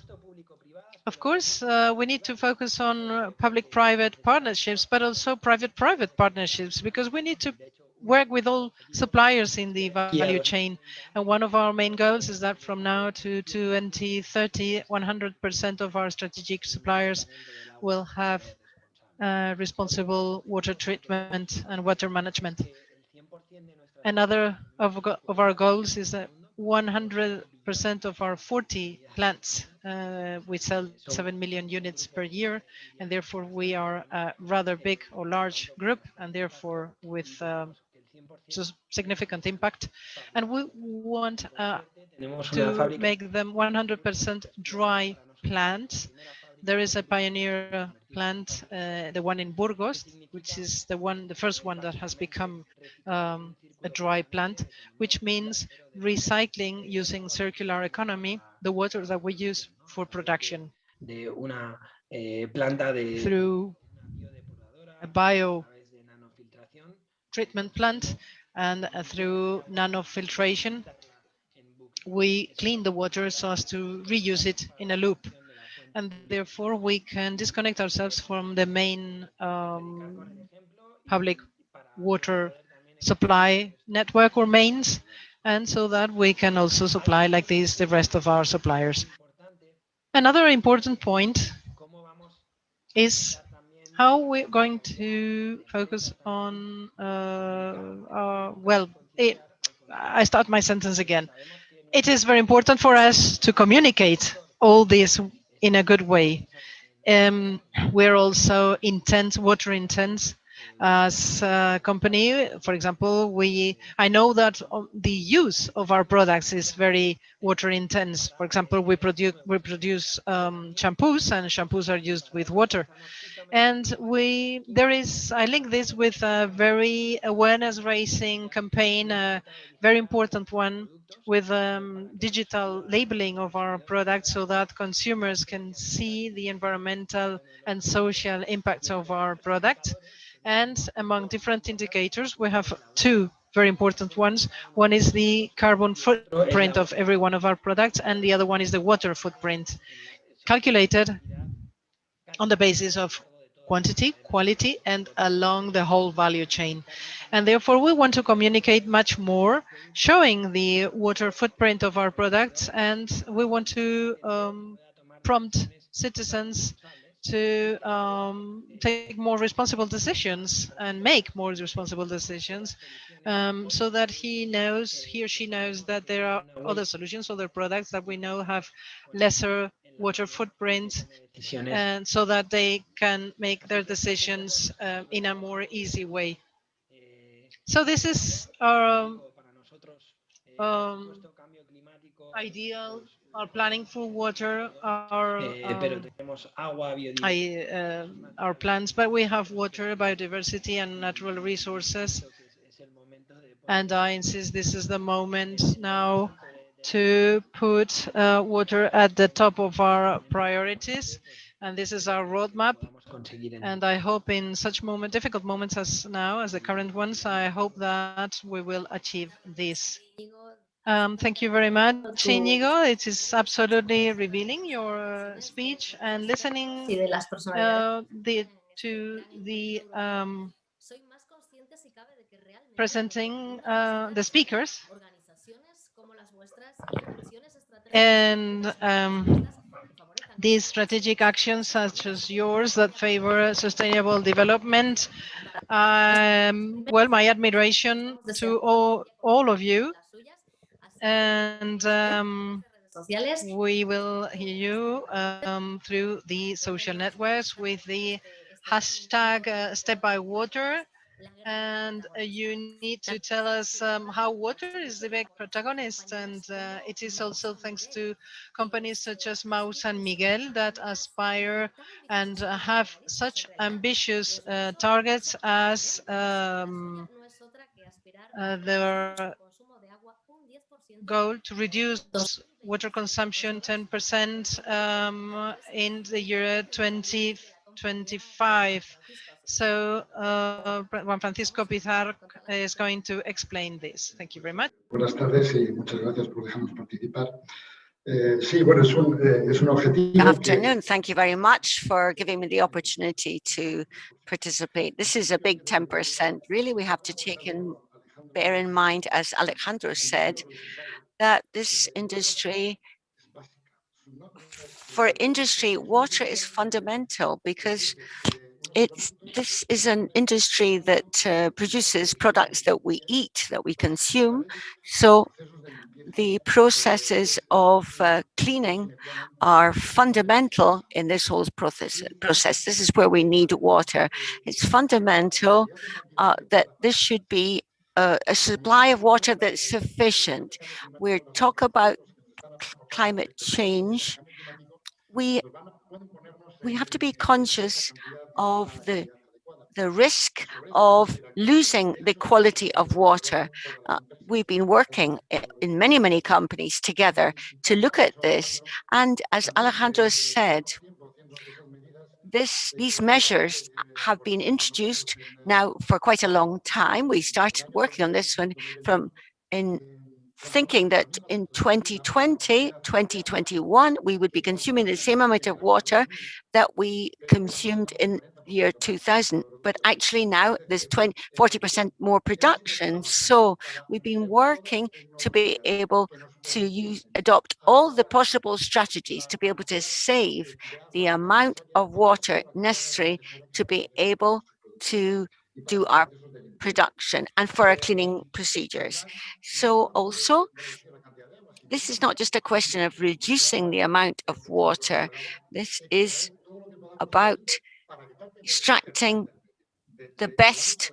of course, we need to focus on public-private partnerships, but also private-private partnerships, because we need to work with all suppliers in the value chain. And one of our main goals is that from now to 2030, 100% of our strategic suppliers will have responsible water treatment and water management. Another of our goals is that 100% of our 40 plants, we sell 7 million units per year, and therefore we are a rather big or large group, and therefore with significant impact. And we want to make them 100% dry plants. There is a pioneer plant, the one in Burgos, which is the first one that has become a dry plant, which means recycling using circular economy the water that we use for production through a bio treatment plant and through nanofiltration. We clean the water so as to reuse it in a loop, and therefore we can disconnect ourselves from the main public water supply network or mains, and so that we can also supply like this the rest of our suppliers. Another important point is how we're going to focus on I start my sentence again. It is very important for us to communicate all this in a good way. We're also water intense as a company. For example, I know that the use of our products is very water intense. For example, we produce shampoos, and shampoos are used with water. And I link this with a very awareness raising campaign, a very important one, with digital labeling of our products so that consumers can see the environmental and social impacts of our product. And among different indicators, we have two very important ones. One is the carbon footprint of every one of our products, and the other one is the water footprint, calculated on the basis of quantity, quality, and along the whole value chain. And therefore, we want to communicate much more, showing the water footprint of our products, and we want to prompt citizens to take more responsible decisions and make more responsible decisions, so that he or she knows that there are other solutions, other products that we know have lesser water footprint, and so that they can make their decisions in a more easy way. So this is our ideal, our planning for water, our plans, but we have water, biodiversity, and natural resources. And I insist this is the moment now to put water at the top of our priorities. And this is our roadmap. And I hope in such difficult moments as now, as the current ones, I hope that we will achieve this. Thank you very much, Íñigo. It is absolutely revealing, your speech, and listening to the presenting the speakers. And these strategic actions such as yours that favor sustainable development, well, my admiration to all of you. And we will hear you through the social networks with the hashtag StepbyWater. And you need to tell us how water is the big protagonist, and it is also thanks to companies such as Maus and Miguel that aspire and have such ambitious targets as their goal to reduce water consumption 10% in the year 2025. So Juan Francisco Pizarro is going to explain this. Thank you very much. Buenas tardes y muchas gracias por dejarnos participar. Sí, bueno, es un objetivo. Good afternoon. Thank you very much for giving me the opportunity to participate. This is a big 10%. Really, we have to bear in mind, as Alejandro said, that this industry, for industry, water is fundamental because this is an industry that produces products that we eat, that we consume. So the processes of cleaning are fundamental in this whole process. This is where we need water. It's fundamental that this should be a supply of water that's sufficient. We talk about climate change. We have to be conscious of the risk of losing the quality of water. We've been working in many companies together to look at this. And as Alejandro said, these measures have been introduced now for quite a long time. We started working on this one thinking that in 2020, 2021, we would be consuming the same amount of water that we consumed in the year 2000. But actually now there's 40% more production. So we've been working to be able to adopt all the possible strategies to be able to save the amount of water necessary to be able to do our production and for our cleaning procedures. So also, this is not just a question of reducing the amount of water. This is about extracting the best,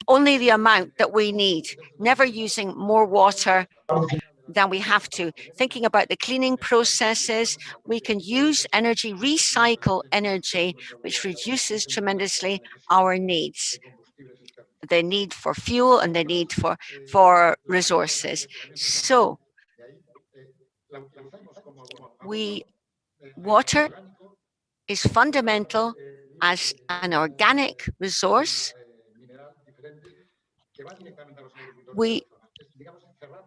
only the amount that we need, never using more water than we have to. Thinking about the cleaning processes, we can use energy, recycle energy, which reduces tremendously our needs. The need for fuel and the need for resources. So water is fundamental as an organic resource.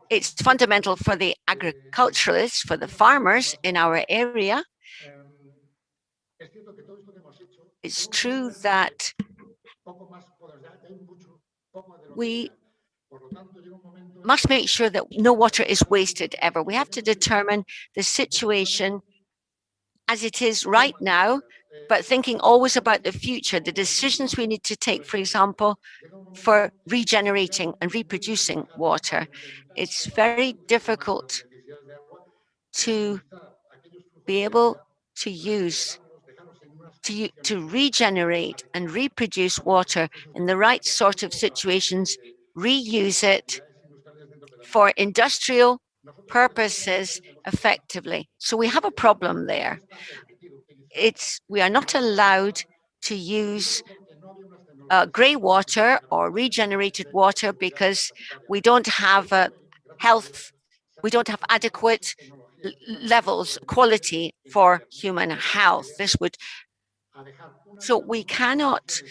it's fundamental for the agriculturalists, for the farmers in our area. It's true that we must make sure that no water is wasted ever. We have to determine the situation as it is right now, but thinking always about the future, the decisions we need to take, for example, for regenerating and reproducing water. It's very difficult to be able to use, to regenerate and reproduce water in the right sort of situations, reuse it for industrial purposes effectively. So we have a problem there. We are not allowed to use grey water or regenerated water because we don't have we don't have adequate levels, quality for human health. So we cannot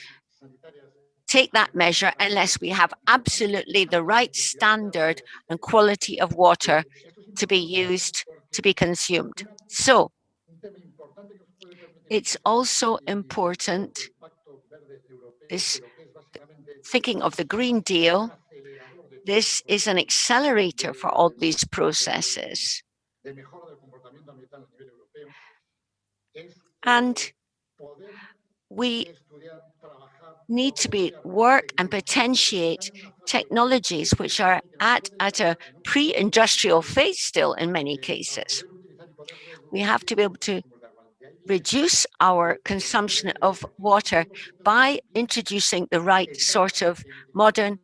take that measure unless we have absolutely the right standard and quality of water to be used, to be consumed. So it's also important, thinking of the Green Deal, this is an accelerator for all these processes. And we need to work and potentiate technologies which are at a pre-industrial phase still in many cases. We have to be able to reduce our consumption of water by introducing the right sort of modern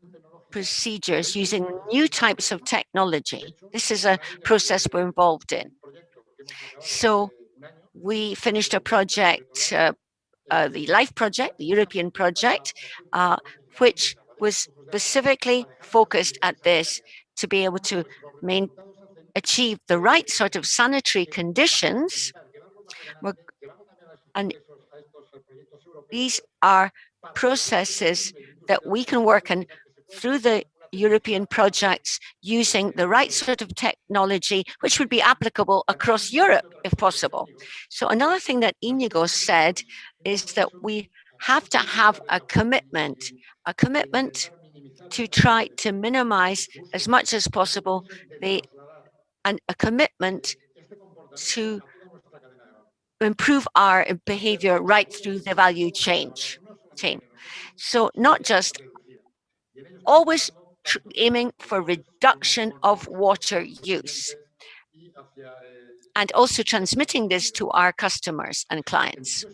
procedures using new types of technology. This is a process we're involved in. So we finished a project, the LIFE project, the European project, which was specifically focused at this to be able to achieve the right sort of sanitary conditions. And these are processes that we can work on through the European projects using the right sort of technology, which would be applicable across Europe if possible. So another thing that Inigo said is that we have to have a commitment to try to minimize as much as possible and a commitment to improve our behavior right through the value chain. So not just always aiming for reduction of water use and also transmitting this to our customers and clients.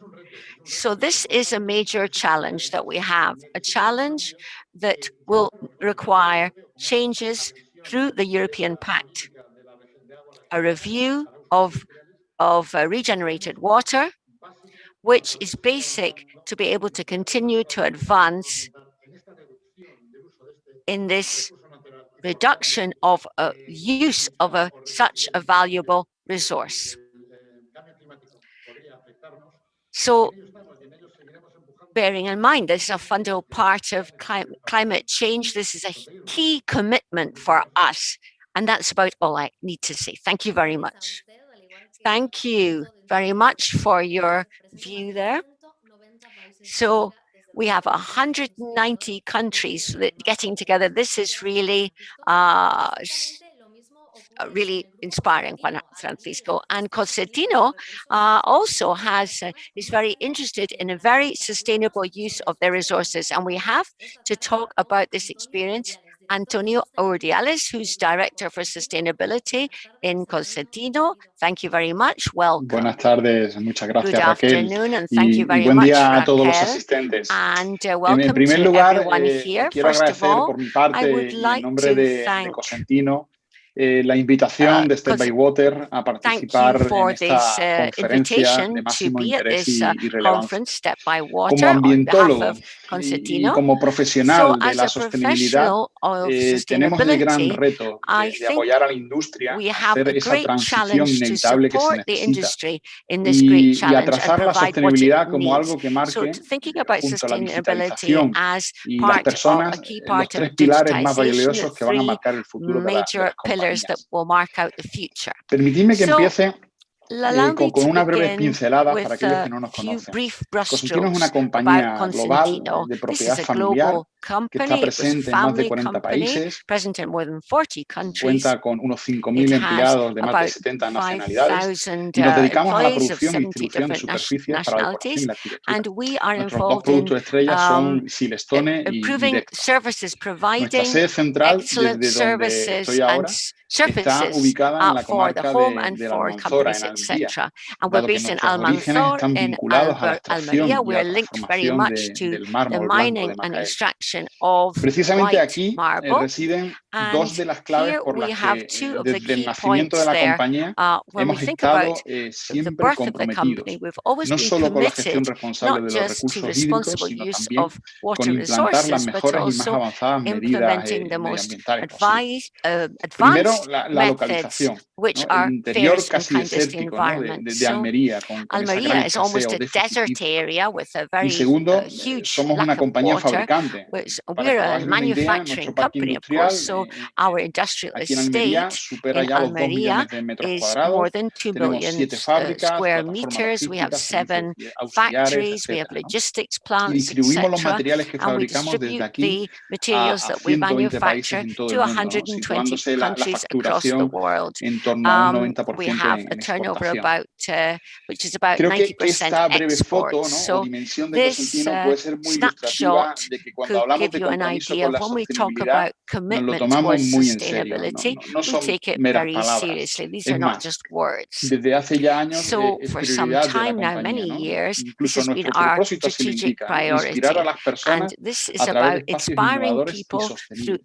So this is a major challenge that we have, a challenge that will require changes through the European Pact, a review of regenerated water, which is basic to be able to continue to advance in this reduction of use of such a valuable resource. So bearing in mind this is a fundamental part of climate change, this is a key commitment for us. And that's about all I need to say. Thank you very much. Thank you very much for your view there. So we have 190 countries getting together. This is really really inspiring, Juan Francisco. And Cosentino also is very interested in a very sustainable use of their resources. And we have to talk about this experience. Antonio Urdiales, who's Director for Sustainability in Cosentino. Thank you very much. Welcome. Buenas tardes, muchas gracias, Good Raquel. afternoon, and thank you very buen much, día a todos los Raquel. asistentes. And welcome en primer to lugar, everyone here. quiero First of agradecer all, por mi parte I would y en like nombre to de thank Cosentino la invitación de StepbyWater a participar en esta conferencia de máximo interés y relevancia. Como ambientólogo y como profesional de la sostenibilidad, tenemos el gran reto de apoyar a la industria a hacer esa transición inevitable que se necesita y a trazar la sostenibilidad como algo que marque, junto a la digitalización y las personas, los tres pilares más valiosos que van a marcar el futuro de las compañías. Permitidme que empiece con una breve pincelada para aquellos que no nos conocen. Cosentino es una compañía global de propiedad familiar que está presente en más de 40 países, cuenta con unos 5.000 empleados de más de 70 nacionalidades y nos dedicamos a la producción y distribución de superficies para la decoración y la arquitectura. Nuestros dos productos estrellas son Silestone y Directa. Nuestra sede central, desde donde estoy ahora, está ubicada en la comarca de la Almanzora, en Almería, dado que nuestros orígenes están vinculados a la extracción y a la transformación del mármol blanco de Macael. Precisamente aquí residen dos de las claves por las que desde el nacimiento de la compañía hemos estado siempre comprometidos, no solo con la gestión responsable de los recursos hídricos, sino también con implantar las mejores y más avanzadas medidas medioambientales posibles. Primero, la localización, ¿no? El interior casi desértico, ¿no? de Almería, con esa gran escasez o déficit hídrico. Y segundo, somos una compañía fabricante. Para que hagáis una idea, nuestro parque industrial aquí en Almería supera ya los 2 millones de metros cuadrados. Tenemos 7 fábricas, plataformas logísticas, auxiliares, etcétera, ¿no? Y distribuimos los materiales que fabricamos desde aquí a 120 países en todo el mundo, ¿no? Situándose la facturación en torno a un 90% en exportación. Creo que esta breve foto, ¿no? o dimensión de Cosentino puede ser muy ilustrativa de que cuando hablamos de compromiso con la sostenibilidad nos lo tomamos muy en serio. No son meras palabras. Es más, desde hace ya años es prioridad de la compañía, ¿no? Incluso nuestro propósito así lo indica, inspirar a las personas a través de espacios innovadores y sostenibles.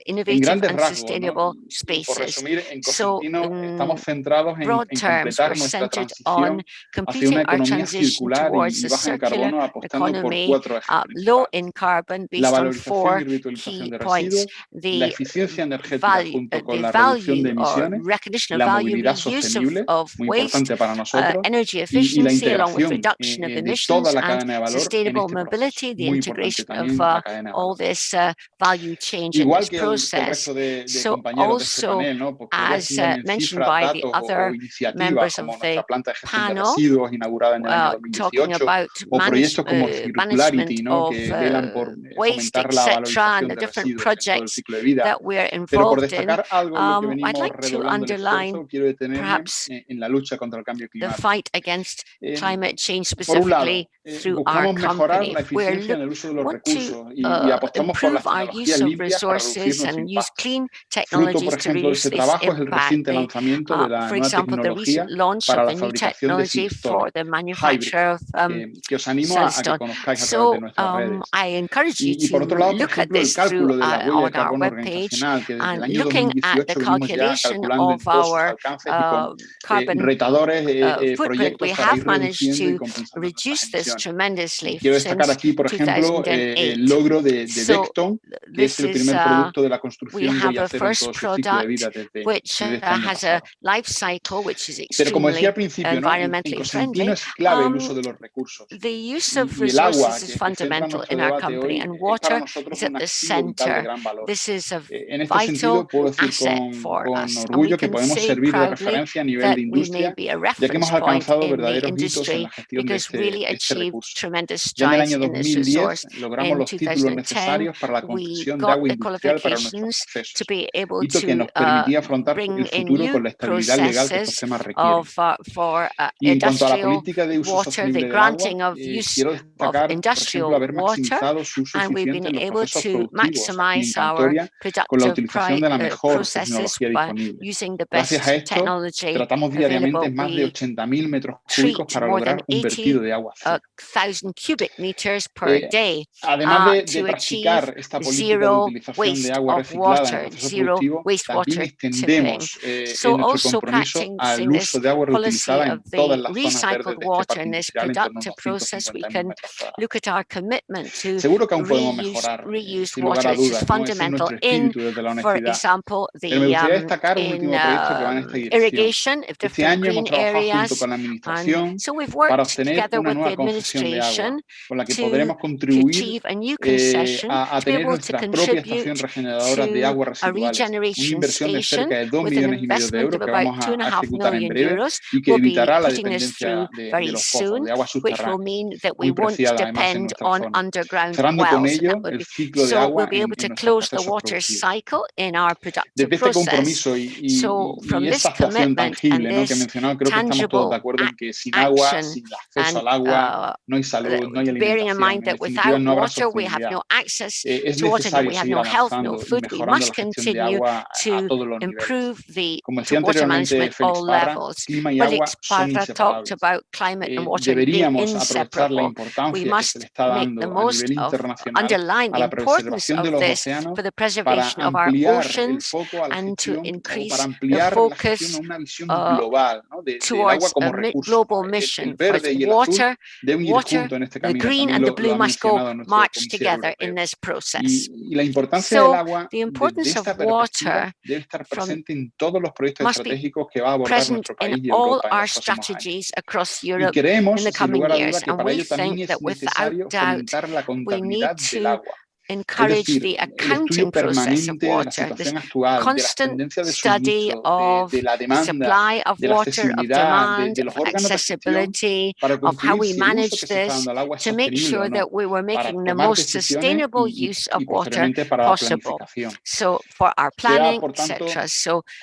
En grandes rasgos, ¿no? Por resumir, en Cosentino estamos centrados en completar nuestra transición hacia una economía circular y baja en carbono, apostando por 4 ejes principales: la valorización y reutilización de residuos, la eficiencia energética junto con la reducción de emisiones, la movilidad sostenible, muy importante para nosotros, y la integración de toda la cadena de valor en este proceso, muy importante también la cadena de valor. Igual que el resto de compañeros de este panel, ¿no? Porque en cifras, datos o iniciativas como nuestra planta de gestión de residuos inaugurada en el año 2018 o proyectos como Circularity, ¿no? Que velan por fomentar la valorización de residuos en todo el ciclo de vida. Pero por destacar algo en lo que venimos redoblando el esfuerzo, quiero detenerme en la lucha contra el cambio climático. Por un lado, buscamos mejorar la eficiencia en el uso de los recursos y apostamos por las tecnologías limpias para reducir nuestro impacto. Fruto, por ejemplo, de ese trabajo es el reciente lanzamiento de la nueva tecnología para la fabricación de Silestone Hybrid, que os animo a que conozcáis a través de nuestras redes. Y por otro lado, por ejemplo, el cálculo de la huella de carbono organizacional, que desde el año 2018 venimos ya calculando en todos sus alcances y con retadores proyectos para ir reduciendo y compensando nuestras emisiones. Quiero destacar aquí, por ejemplo, el logro de Decton, que es el primer producto de la construcción de acero en todo su ciclo de vida desde este año pasado. Pero como decía al principio, ¿no? En Cosentino es clave el uso de los recursos. Y el agua, que centra nuestro debate hoy, es para nosotros un activo vital de gran valor. En este sentido, puedo decir con orgullo que podemos servir de referencia a nivel de industria, ya que hemos alcanzado verdaderos hitos en la gestión de este recurso. Ya en el año 2010 logramos los títulos necesarios para la concesión de agua industrial para nuestros procesos, hito que nos permitía afrontar el futuro con la estabilidad legal que estos temas requieren. Y en cuanto a la política de uso sostenible del agua, quiero destacar, por ejemplo, haber maximizado su uso eficiente en los procesos productivos. Aquí en Cantoria alimentaria con la utilización de la mejor tecnología disponible. Gracias a esto, tratamos diariamente más de 80.000 metros cúbicos para lograr un vertido de agua cero. Además de practicar esta política de utilización de agua reciclada en el proceso productivo, también extendemos en nuestro compromiso al uso de agua reutilizada en todas las zonas verdes de este parque industrial en torno a unos 150.000 metros cuadrados. Seguro que aún podemos mejorar, sin lugar a dudas, ¿no? Ese es nuestro espíritu desde la honestidad. Pero me gustaría destacar un último proyecto que va en esta dirección. Este año hemos trabajado junto con la Administración para obtener una nueva concesión de agua, con la que podremos contribuir a tener nuestra propia estación regeneradora de aguas residuales, una inversión de cerca de 2,5 millones de euros que vamos a ejecutar en breve y que evitará la dependencia de los pozos de agua subterránea, muy preciada además en nuestra zona, cerrando con ello el ciclo de agua en nuestros procesos productivos. Desde este compromiso y esta actuación tangible, ¿no?, que he mencionado, creo que estamos todos de acuerdo en que sin agua, sin acceso al agua, no hay salud, no hay alimentación, en definitiva no habrá sostenibilidad. Es necesario seguir avanzando y mejorando la gestión de agua a todos los niveles. Como decía anteriormente Félix Parra, clima y agua son inseparables. Deberíamos aprovechar la importancia que se le está dando a nivel internacional a la preservación de los océanos para ampliar el foco a la gestión, o para ampliar la gestión a una visión global, ¿no?, del agua como recurso. El verde y el azul deben ir juntos en este camino. También lo ha mencionado nuestro comisario europeo. Y la importancia del agua desde esta perspectiva debe estar presente en todos los proyectos estratégicos que va a abordar nuestro país y Europa en los próximos años. Y creemos, sin lugar a duda, que para ello también es necesario fomentar la contabilidad del agua. Es decir, el estudio permanente de la situación actual, de las tendencias de suministro, de la demanda, de la accesibilidad, de los órganos de gestión, para concluir si el uso que se está dando al agua es sostenible o no, para tomar decisiones y posteriormente para la planificación. Queda, por tanto,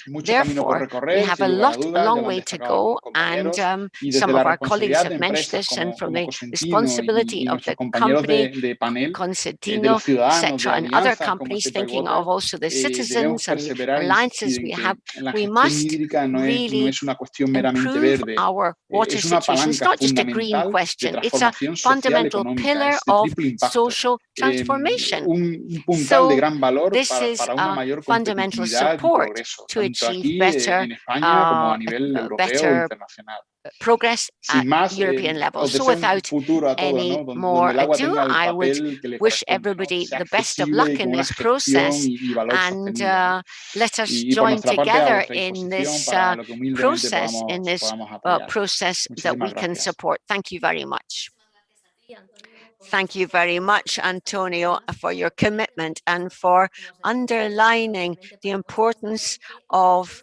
mucho camino por recorrer, sin lugar a dudas, ya lo han destacado compañeros, y desde la responsabilidad de empresas como Cosentino y nuestros compañeros de panel, de los ciudadanos, and other companies, thinking of also the citizens and the alliances we have, we must really improve our water situation. It's not just a green question, it's a fundamental pillar of social transformation. So this is a fundamental support to achieve better progress at European level. So without any more ado, I would wish everybody the best of luck in this process, and let us join together in this process that we can support. Thank you very much. Thank you very much, Antonio, for your commitment and for underlining the importance of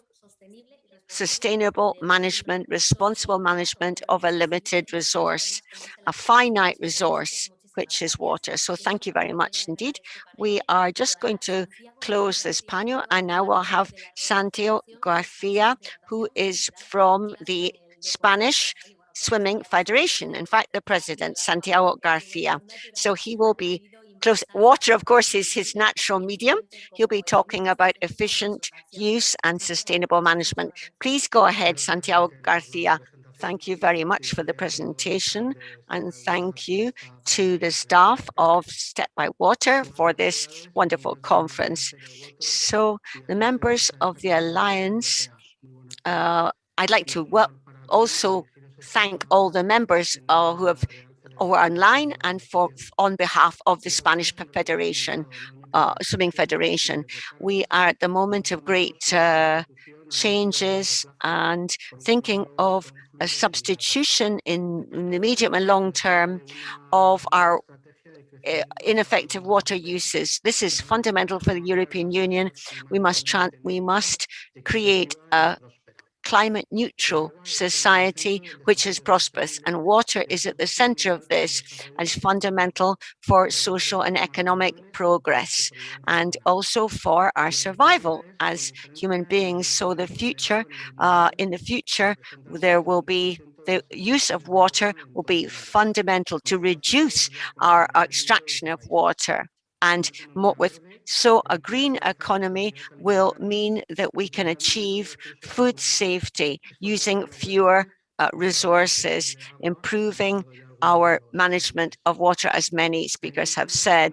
sustainable management, responsible management of a limited resource, a finite resource, which is water. So thank you very much indeed. We are just going to close this panel, and now we'll have Santiago Garcia, who is from the Spanish Swimming Federation. In fact, the president, Santiago Garcia. So he will be close. Water, of course, is his natural medium. He'll be talking about efficient use and sustainable management. Please go ahead, Santiago Garcia. Thank you very much for the presentation, and thank you to the staff of StepbyWater for this wonderful conference. So the members of the Alliance, I'd like to also thank all the members who are online and on behalf of the Spanish Federation, Swimming Federation. We are at the moment of great changes and thinking of a substitution in the medium and long term of our ineffective water uses. This is fundamental for the European Union. We must create a climate neutral society which is prosperous, and water is at the center of this and is fundamental for social and economic progress and also for our survival as human beings. So in the future there will be the use of water will be fundamental to reduce our extraction of water and more with. So a green economy will mean that we can achieve food safety using fewer resources, improving our management of water, as many speakers have said.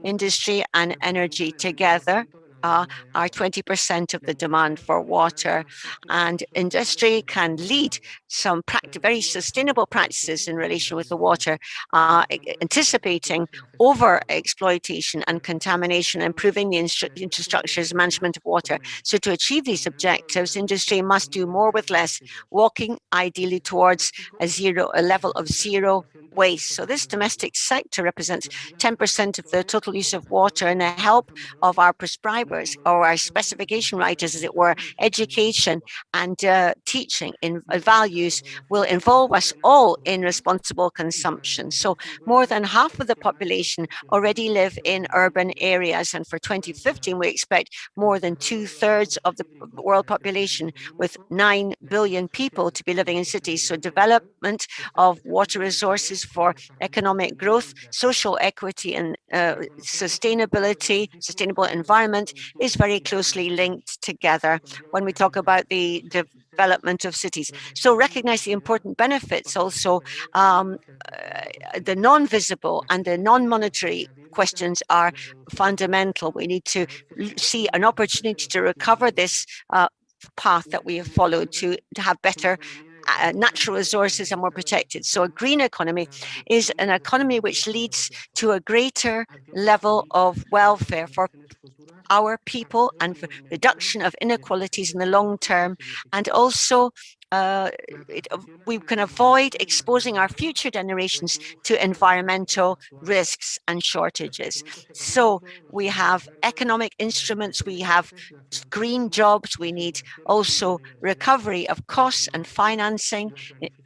Industry and energy together are 20% of the demand for water, and industry can lead some very sustainable practices in relation with the water, anticipating over exploitation and contamination, improving the infrastructure's management of water. So to achieve these objectives, industry must do more with less, walking ideally towards a level of zero waste. So this domestic sector represents 10% of the total use of water, and the help of our prescribers or our specification writers, as it were, education and teaching in values will involve us all in responsible consumption. So more than half of the population already live in urban areas, and for 2015 we expect more than 2/3 of the world population, with 9 billion people, to be living in cities. So development of water resources for economic growth, social equity and sustainability, sustainable environment is very closely linked together when we talk about the development of cities. So recognize the important benefits also. The non-visible and the non-monetary questions are fundamental. We need to see an opportunity to recover this path that we have followed to have better natural resources and more protected. So a green economy is an economy which leads to a greater level of welfare for our people and for reduction of inequalities in the long term, and also we can avoid exposing our future generations to environmental risks and shortages. So we have economic instruments, we have green jobs, we need also recovery of costs and financing,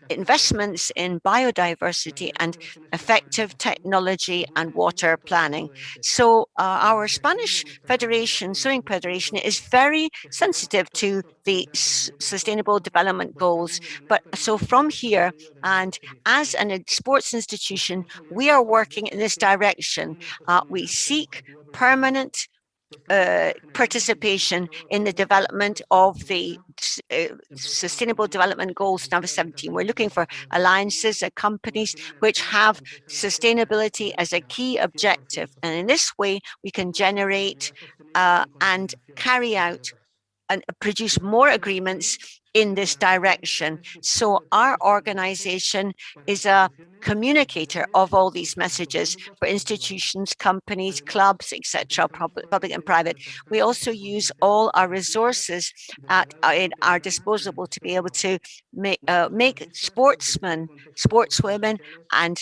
investments in biodiversity and effective technology and water planning. So our Spanish Federation, Swimming Federation, is very sensitive to the Sustainable Development Goals. But so from here, and as a sports institution, we are working in this direction. We seek permanent participation in the development of the Sustainable Development Goals number 17. We're looking for alliances and companies which have sustainability as a key objective. And in this way, we can generate and carry out and produce more agreements in this direction. So our organization is a communicator of all these messages for institutions, companies, clubs, etc., public and private. We also use all our resources at our disposal to be able to make sportsmen, sportswomen, and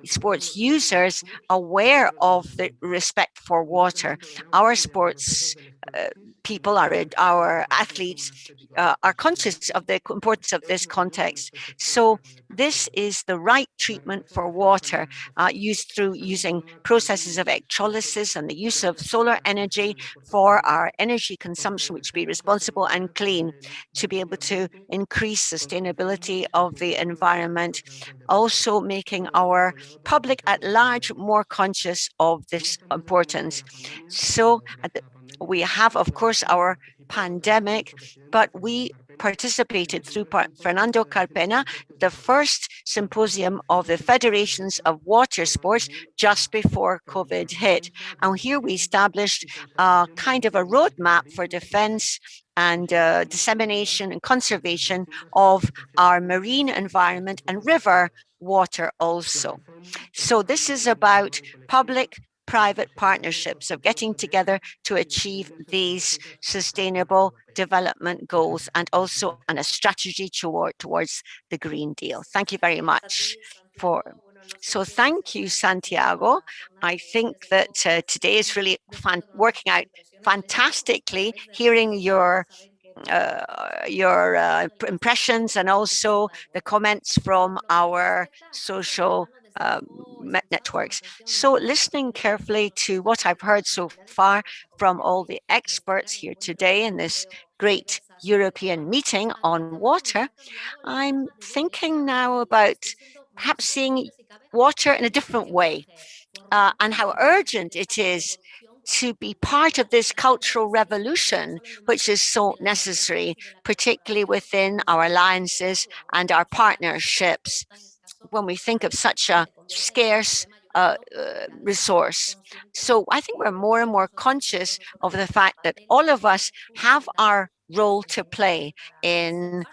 sports users aware of the respect for water. Our sports people, our athletes are conscious of the importance of this context. So this is the right treatment for water used through using processes of electrolysis and the use of solar energy for our energy consumption, which be responsible and clean, to be able to increase sustainability of the environment, also making our public at large more conscious of this importance. So we have, of course, our pandemic, but we participated through Fernando Carpena, the first symposium of the Federations of Water Sports just before COVID hit. And here we established a kind of a roadmap for defense and dissemination and conservation of our marine environment and river water also. So this is about public-private partnerships of getting together to achieve these sustainable development goals, and also on a strategy towards the Green Deal. Thank you very much So thank you, Santiago. I think that today is really working out fantastically, hearing your impressions and also the comments from our social networks. So listening carefully to what I've heard so far from all the experts here today in this great European meeting on water, I'm thinking now about perhaps seeing water in a different way. and how urgent it is to be part of this cultural revolution, which is so necessary, particularly within our alliances and our partnerships, when we think of such a scarce resource. So I think we're more and more conscious of the fact that all of us have our role to play in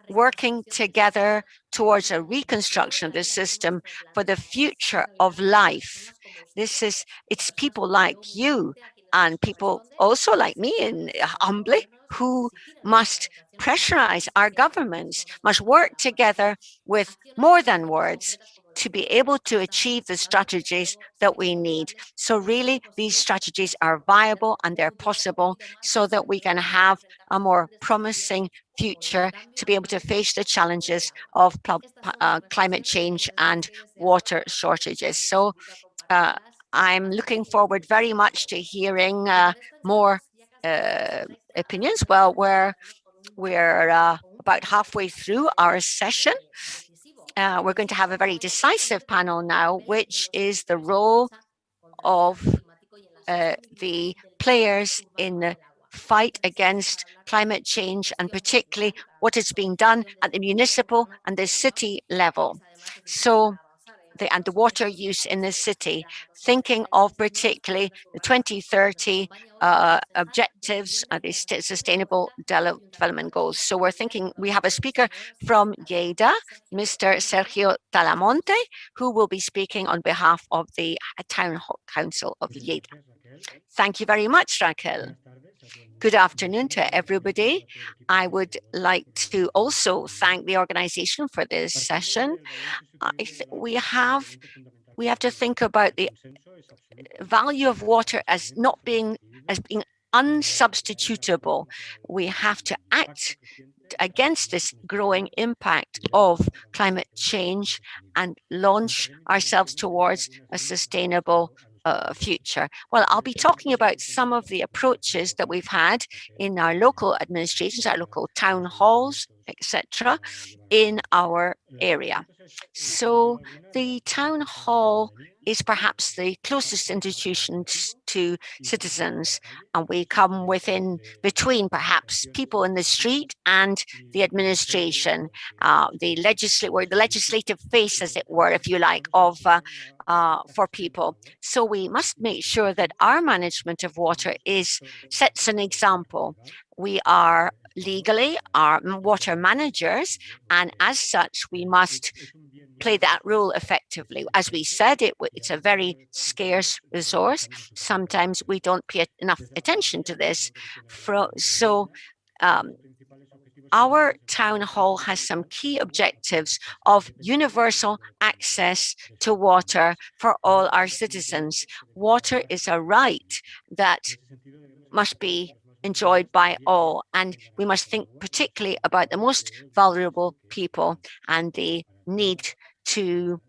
working together towards a reconstruction of this system for the future of life. It's people like you and people also like me, and humbly, who must pressurize our governments, must work together with more than words to be able to achieve the strategies that we need. So really, these strategies are viable and they're possible so that we can have a more promising future to be able to face the challenges of climate change and water shortages. So I'm looking forward very much to hearing more opinions. Well, we're about halfway through our session. We're going to have a very decisive panel now, which is the role of the players in the fight against climate change, and particularly what is being done at the municipal and the city level. So the water use in the city, thinking of particularly the 2030 objectives, the sustainable development goals. So we have a speaker from Lleida, Mr. Sergio Talamonte, who will be speaking on behalf of the Town Council of Lleida. Thank you very much, Raquel. Good afternoon to everybody. I would like to also thank the organization for this session. We have to think about the value of water as being unsubstitutable. We have to act against this growing impact of climate change and launch ourselves towards a sustainable future. Well, I'll be talking about some of the approaches that we've had in our local administrations, our local town halls, etc., in our area. So the town hall is perhaps the closest institution to citizens, and we come between perhaps people in the street and the administration, we're the legislative face, as it were, if you like, of for people. So we must make sure that our management of water sets an example. We are legally our water managers, and as such, we must play that role effectively. As we said, it's a very scarce resource. Sometimes we don't pay enough attention to this. So our town hall has some key objectives of universal access to water for all our citizens. Water is a right that must be enjoyed by all, and we must think particularly about the most vulnerable people and the need to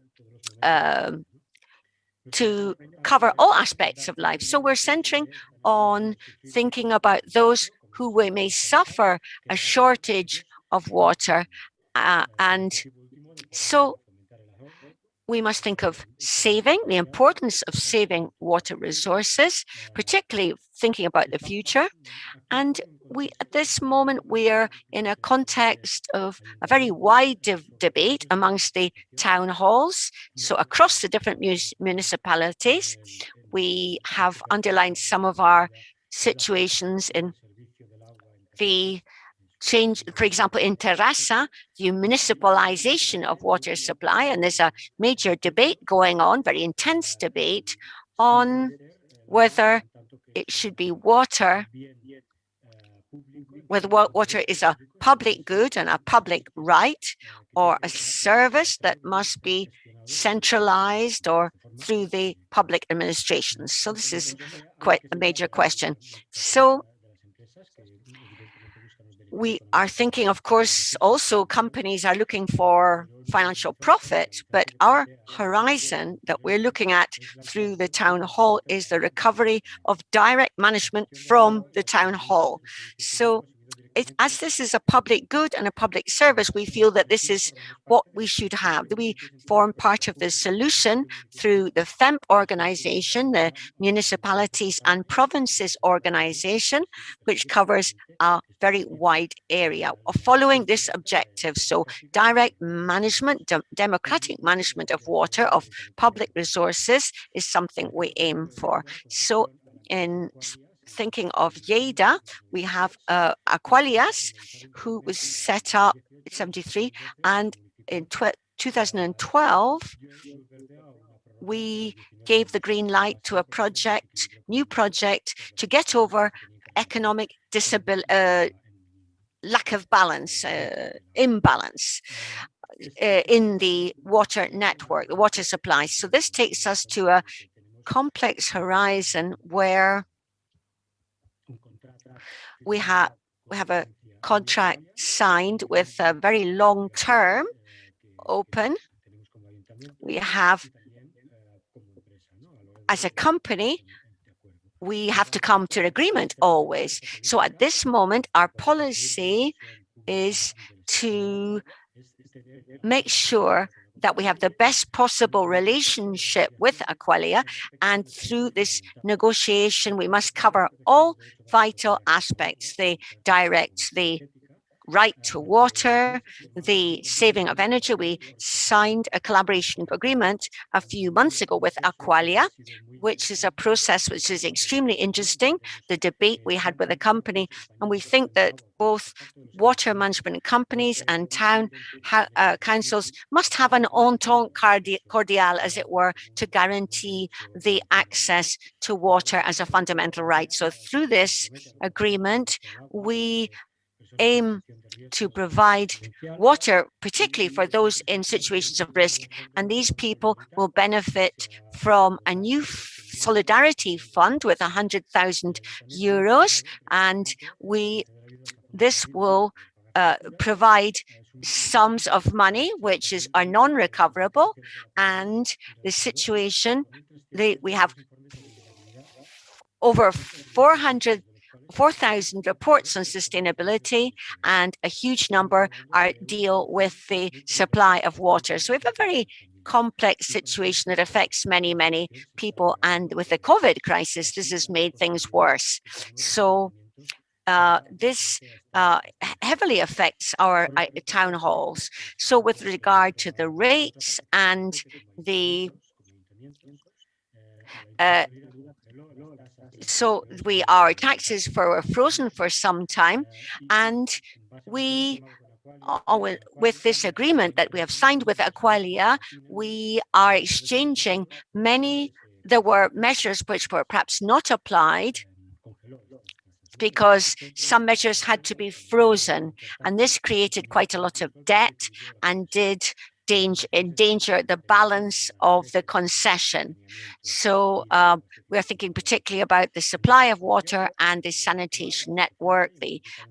cover all aspects of life. So we're centering on thinking about those who may suffer a shortage of water, and so we must think of the importance of saving water resources, particularly thinking about the future. And at this moment, we are in a context of a very wide debate amongst the town halls. So across the different municipalities, we have underlined some of our situations in the change, for example, in Terrassa, the municipalization of water supply, and there's a major debate going on, very intense debate, on whether it should be whether water is a public good and a public right, or a service that must be centralized or through the public administrations. So this is quite a major question. So we are thinking, of course, also companies are looking for financial profit, but our horizon that we're looking at through the town hall is the recovery of direct management from the town hall. So as this is a public good and a public service, we feel that this is what we should have. We form part of the solution through the FEMP organization, the Municipalities and Provinces organization, which covers a very wide area of following this objective. So direct management, democratic management of water, of public resources is something we aim for. So in thinking of Lleida, we have Aqualias, who was set up in 73, and in 2012, we gave the green light to a project, new project, to get over economic lack of balance, imbalance in the water network, the water supply. So this takes us to a complex horizon where we have a contract signed with a very long term open. We have, as a company, we have to come to an agreement always. So at this moment, our policy is to make sure that we have the best possible relationship with Aqualia, and through this negotiation, we must cover all vital aspects: the right to water, the saving of energy. We signed a collaboration agreement a few months ago with Aqualia, which is a process which is extremely interesting, the debate we had with the company. And we think that both water management companies and town councils must have an entente cordiale, as it were, to guarantee the access to water as a fundamental right. So through this agreement, we aim to provide water, particularly for those in situations of risk. And these people will benefit from a new solidarity fund with 100,000 euros. And this will provide sums of money which are non-recoverable. And the situation, we have over 4,000 reports on sustainability, and a huge number deal with the supply of water. So we have a very complex situation that affects many, many people. And with the COVID crisis, this has made things worse. So this heavily affects our town halls. So with regard to the rates and the so our taxes were frozen for some time, and we, with this agreement that we have signed with Aqualia, we are exchanging many. There were measures which were perhaps not applied because some measures had to be frozen, and this created quite a lot of debt and did endanger the balance of the concession. So we are thinking particularly about the supply of water and the sanitation network,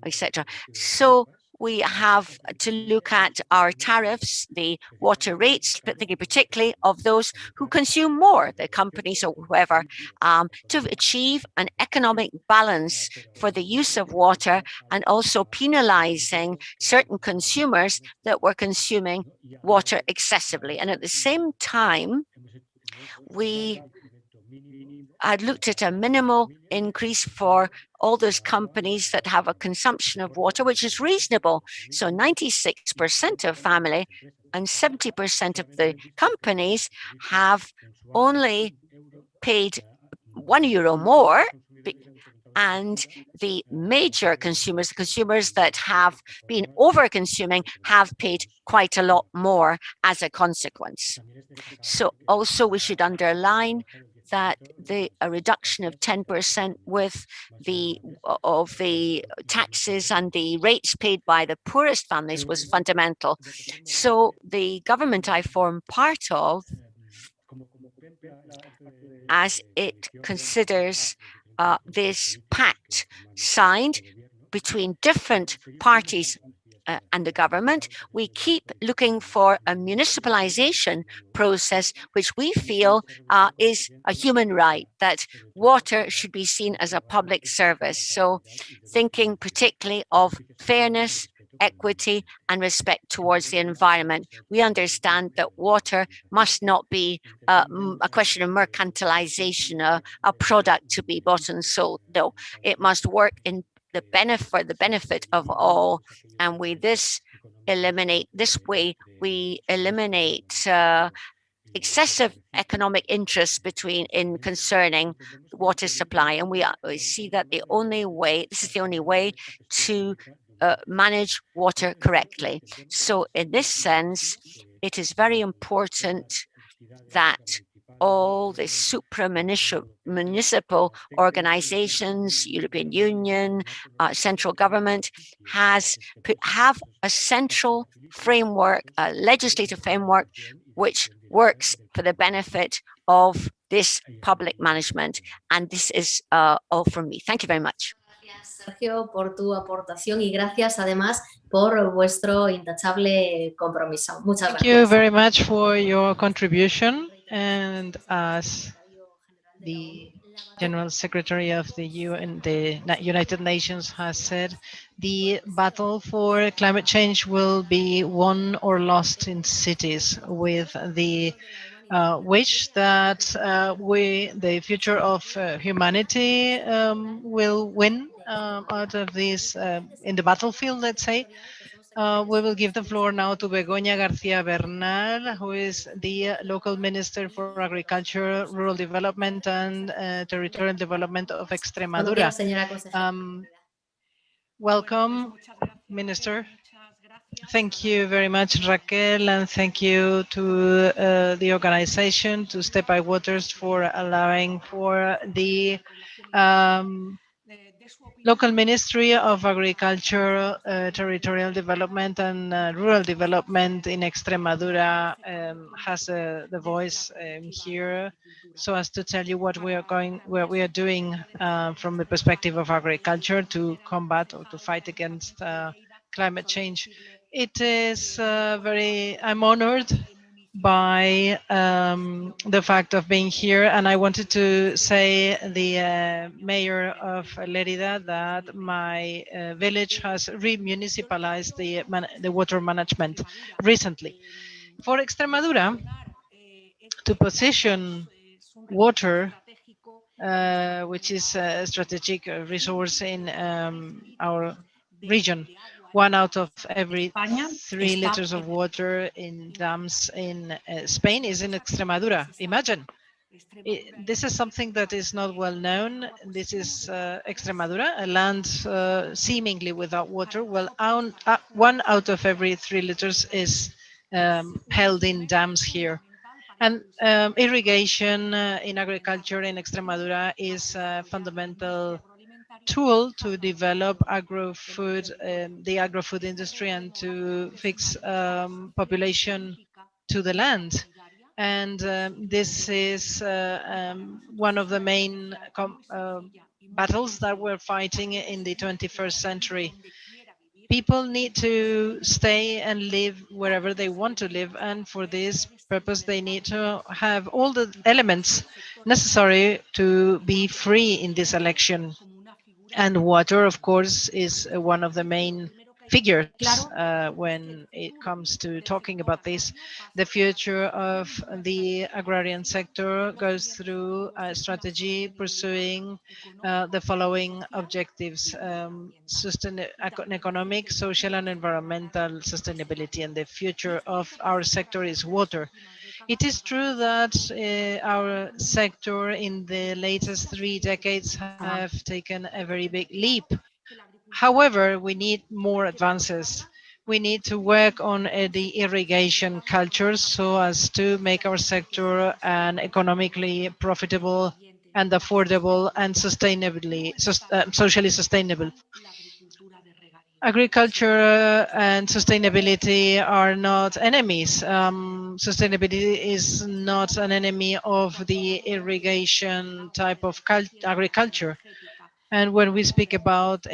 etc. So we have to look at our tariffs, the water rates, but thinking particularly of those who consume more, the companies or whoever, to achieve an economic balance for the use of water, and also penalizing certain consumers that were consuming water excessively. And at the same time, we had looked at a minimal increase for all those companies that have a consumption of water, which is reasonable. So 96% of family and 70% of the companies have only paid €1 more, and the major consumers, the consumers that have been over-consuming, have paid quite a lot more as a consequence. So also we should underline that a reduction of 10% of the taxes and the rates paid by the poorest families was fundamental. So the government I form part of, as it considers this pact signed between different parties and the government, we keep looking for a municipalization process, which we feel is a human right, that water should be seen as a public service. So thinking particularly of fairness, equity, and respect towards the environment. We understand that water must not be a question of mercantilization, a product to be bought and sold. No, it must work in the benefit of all. And we this way we eliminate excessive economic interest concerning water supply, and we see that this is the only way to manage water correctly. So in this sense, it is very important that all the supramunicipal organizations, European Union, central government, have a central framework, a legislative framework, which works for the benefit of this public management. And this is all from me. Thank you very much. Gracias, Sergio, por tu aportación y gracias además por vuestro intachable compromiso. Muchas gracias. Thank you very much for your contribution. And as the General Secretary of the United Nations has said, the battle for climate change will be won or lost in cities, with the wish that the future of humanity will win out of this in the battlefield, let's say. We will give the floor now to Begoña García Bernal, who is the local Minister for Agriculture, Rural Development and Territorial Development of Extremadura. Welcome, Minister. Thank you very much, Raquel, and thank you to the organization, to StepbyWater, for allowing for the local Ministry of Agriculture, Territorial Development and Rural Development in Extremadura has the voice here, so as to tell you what we are doing from the perspective of agriculture to combat or to fight against climate change. It is I'm honored by the fact of being here, and I wanted to say the mayor of Lerida that my village has remunicipalized the water management recently. For Extremadura, to position water, which is a strategic resource in our region, 1 out of every 3 liters of water in dams in Spain is in Extremadura. Imagine. This is something that is not well known. This is Extremadura, a land seemingly without water. Well, 1 out of every 3 liters is held in dams here. And irrigation in agriculture in Extremadura is a fundamental tool to develop the agro-food industry and to fix population to the land. And this is one of the main battles that we're fighting in the 21st century. People need to stay and live wherever they want to live, and for this purpose they need to have all the elements necessary to be free in this election. And water, of course, is one of the main figures when it comes to talking about this. The future of the agrarian sector goes through a strategy pursuing the following objectives: economic, social, and environmental sustainability. And the future of our sector is water. It is true that our sector in the latest 3 decades have taken a very big leap. However, we need more advances. We need to work on the irrigation culture so as to make our sector an economically profitable and affordable and socially sustainable. Agriculture and sustainability are not enemies. Sustainability is not an enemy of the irrigation type of agriculture. And when we speak about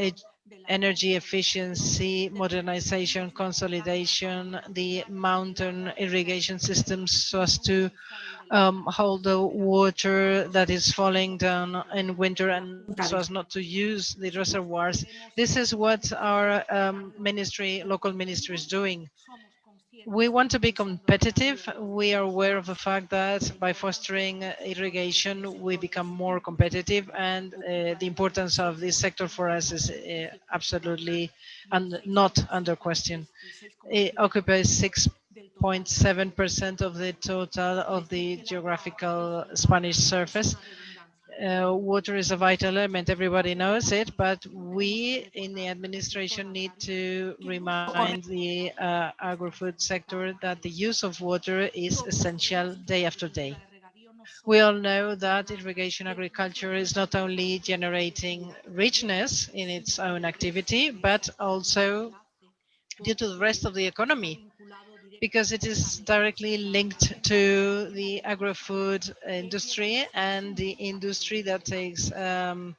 energy efficiency, modernization, consolidation, the mountain irrigation systems so as to hold the water that is falling down in winter and so as not to use the reservoirs. This is what our local ministry is doing. We want to be competitive. We are aware of the fact that by fostering irrigation, we become more competitive, and the importance of this sector for us is absolutely not under question. It occupies 6.7% of the total of the geographical Spanish surface. Water is a vital element, everybody knows it, but we in the administration need to remind the agri-food sector that the use of water is essential day after day. We all know that irrigation agriculture is not only generating richness in its own activity, but also due to the rest of the economy, because it is directly linked to the agri-food industry and the industry that takes the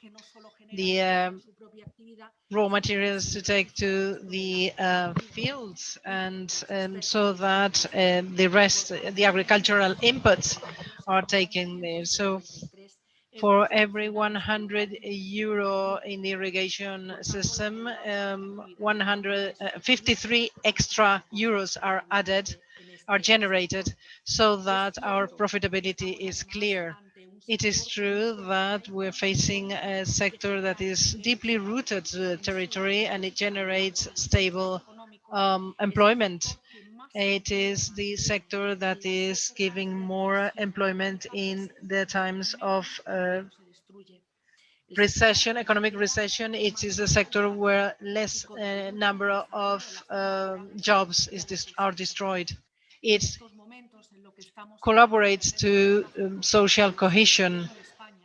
raw materials to take to the fields, and so that the rest, the agricultural inputs are taken there. So for every 100 euro in the irrigation system, 153 extra euros are added, are generated, so that our profitability is clear. It is true that we're facing a sector that is deeply rooted to the territory, and it generates stable employment. It is the sector that is giving more employment in the times of recession, economic recession. It is a sector where less number of jobs are destroyed. It collaborates to social cohesion.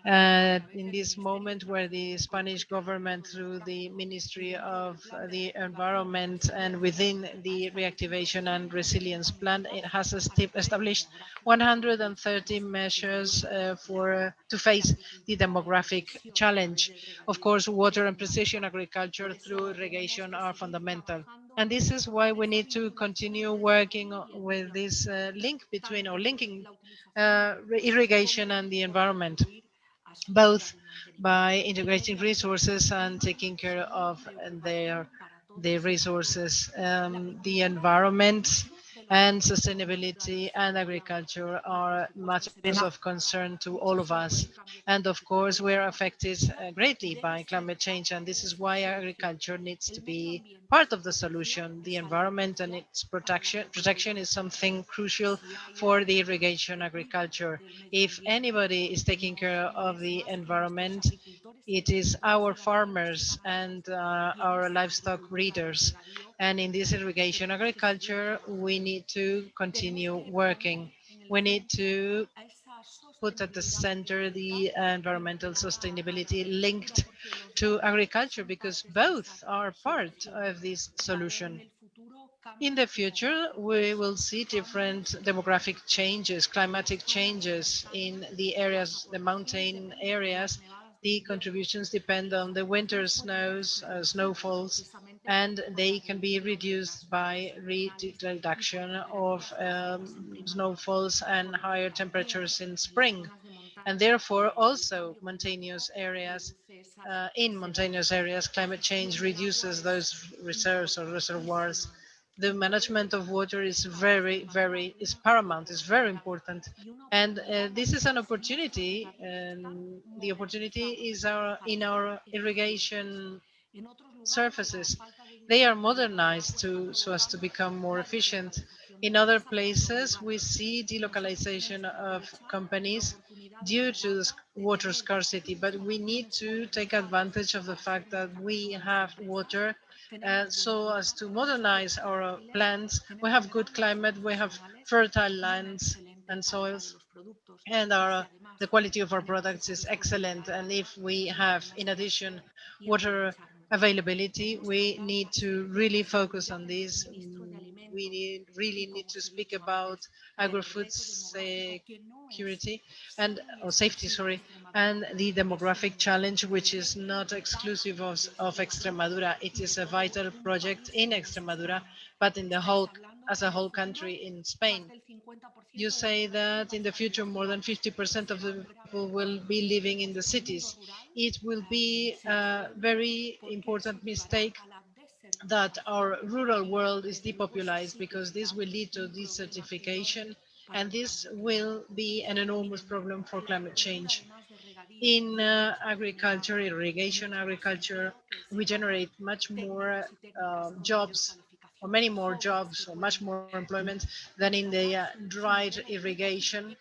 In this moment where the Spanish government, through the Ministry of the Environment and within the Reactivation and Resilience Plan, it has established 130 measures to face the demographic challenge. Of course, water and precision agriculture through irrigation are fundamental. And this is why we need to continue working with this linking irrigation and the environment, both by integrating resources and taking care of the resources. The environment and sustainability and agriculture are matters of concern to all of us. And of course, we're affected greatly by climate change, and this is why agriculture needs to be part of the solution. The environment and its protection is something crucial for the irrigation agriculture. If anybody is taking care of the environment, it is our farmers and our livestock breeders. And in this irrigation agriculture, we need to continue working. We need to put at the center the environmental sustainability linked to agriculture, because both are part of this solution. In the future, we will see different demographic changes, climatic changes in the areas, the mountain areas. The contributions depend on the winter snowfalls, and they can be reduced by reduction of snowfalls and higher temperatures in spring. And therefore, also mountainous areas, in mountainous areas, climate change reduces those reserves or reservoirs. The management of water is is paramount, is very important. And this is an opportunity, and the opportunity is in our irrigation surfaces. They are modernized so as to become more efficient. In other places, we see delocalization of companies due to water scarcity, but we need to take advantage of the fact that we have water so as to modernize our plants. We have good climate, we have fertile lands and soils, and the quality of our products is excellent. And if we have, in addition, water availability, we need to really focus on this. We really need to speak about agri-food security or safety, sorry, and the demographic challenge, which is not exclusive of Extremadura. It is a vital project in Extremadura, but in the whole, as a whole country in Spain. You say that in the future, more than 50% of the people will be living in the cities. It will be a very important mistake that our rural world is depopulated, because this will lead to desertification, and this will be an enormous problem for climate change. In agriculture, irrigation agriculture, we generate much more jobs, or many more jobs, or much more employment than in the dry irrigation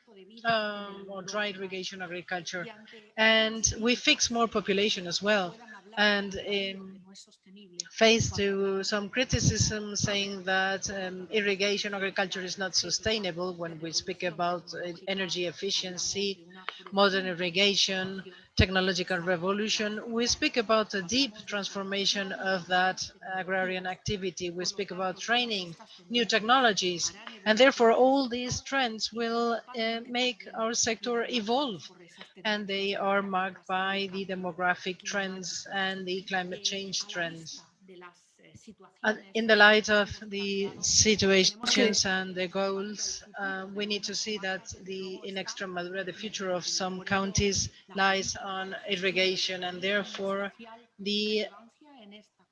agriculture. And we fix more population as well. And faced to some criticism saying that irrigation agriculture is not sustainable when we speak about energy efficiency, modern irrigation, technological revolution. We speak about a deep transformation of that agrarian activity. We speak about training, new technologies, and therefore all these trends will make our sector evolve, and they are marked by the demographic trends and the climate change trends. In the light of the situations and the goals, we need to see that in Extremadura, the future of some counties lies on irrigation, and therefore the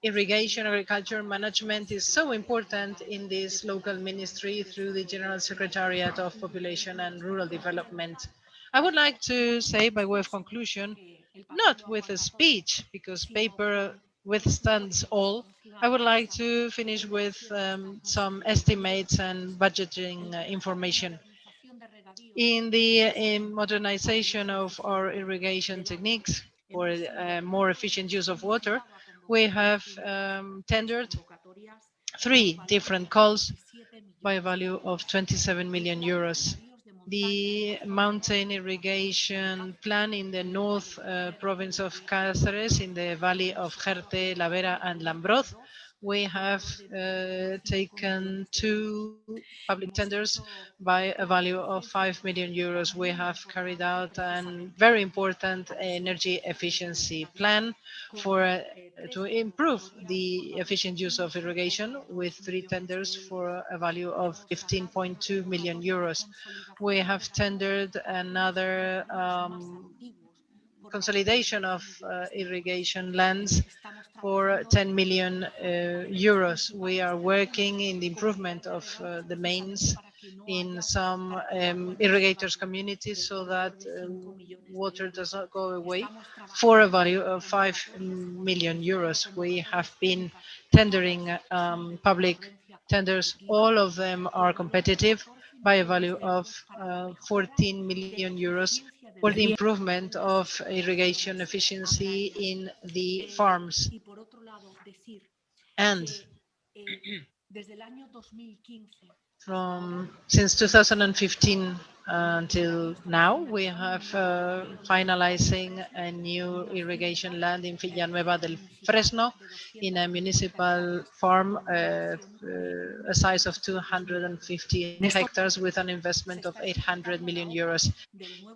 irrigation agriculture management is so important in this local ministry through the General Secretariat of Population and Rural Development. I would like to say, by way of conclusion, not with a speech, because paper withstands all. I would like to finish with some estimates and budgeting information. In the modernization of our irrigation techniques for more efficient use of water, we have tendered 3 different calls by a value of 27 million euros. The mountain irrigation plan in the north province of Cáceres, in the valley of Jerte, La Vera, and Lambroz, we have taken 2 public tenders by a value of 5 million euros. We have carried out a very important energy efficiency plan to improve the efficient use of irrigation, with 3 tenders for a value of 15.2 million euros. We have tendered another consolidation of irrigation lands for 10 million euros. We are working in the improvement of the mains in some irrigators communities, so that water does not go away, for a value of 5 million euros. We have been tendering public tenders. All of them are competitive, by a value of 14 million euros for the improvement of irrigation efficiency in the farms. And since 2015 until now, we have finalizing a new irrigation land in Villanueva del Fresno, in a municipal farm, a size of 250 hectares, with an investment of 800 million euros.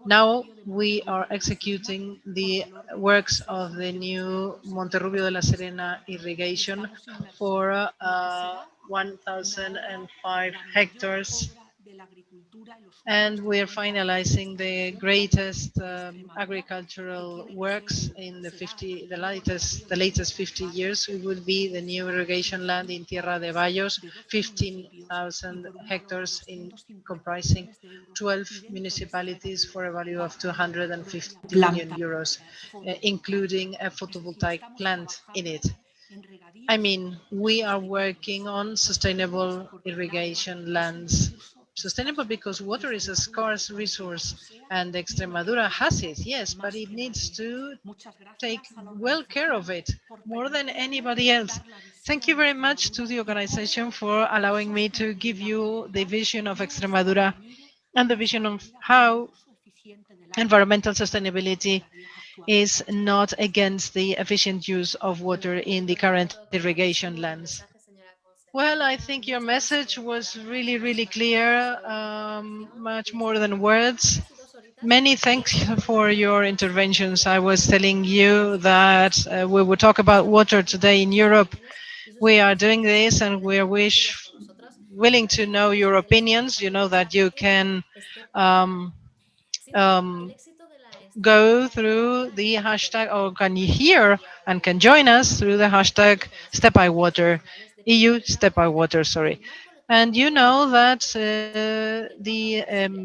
Now we are executing the works of the new Monterrubio de la Serena irrigation for 1,005 hectares, and we are finalizing the greatest agricultural works in the latest 50 years. It will be the new irrigation land in Tierra de Bayos, 15,000 hectares, comprising 12 municipalities, for a value of 250 million euros, including a photovoltaic plant in it. I mean, we are working on sustainable irrigation lands. Sustainable because water is a scarce resource, and Extremadura has it, yes, but it needs to take well care of it, more than anybody else. Thank you very much to the organization for allowing me to give you the vision of Extremadura and the vision of how environmental sustainability is not against the efficient use of water in the current irrigation lands. Well, I think your message was really, really clear, much more than words. Many thanks for your interventions. I was telling you that we will talk about water today in Europe. We are doing this and we're willing to know your opinions. You know that you can um, um, go through the hashtag, or can you hear and can join us through the hashtag StepbyWater, EU StepbyWater, sorry. And you know that the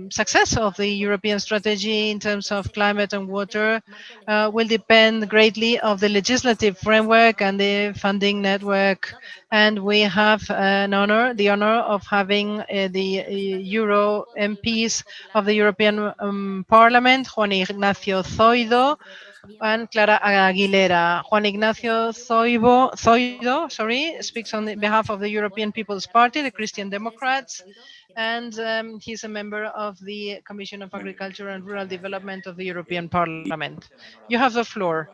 success of the European strategy in terms of climate and water will depend greatly of the legislative framework and the funding network. And we have the honor of having the Euro MPs of the European Parliament, Juan Ignacio Zoido and Clara Aguilera. Juan Ignacio Zoido, speaks on behalf of the European People's Party, the Christian Democrats, and he's a member of the Commission of Agriculture and Rural Development of the European Parliament. You have the floor.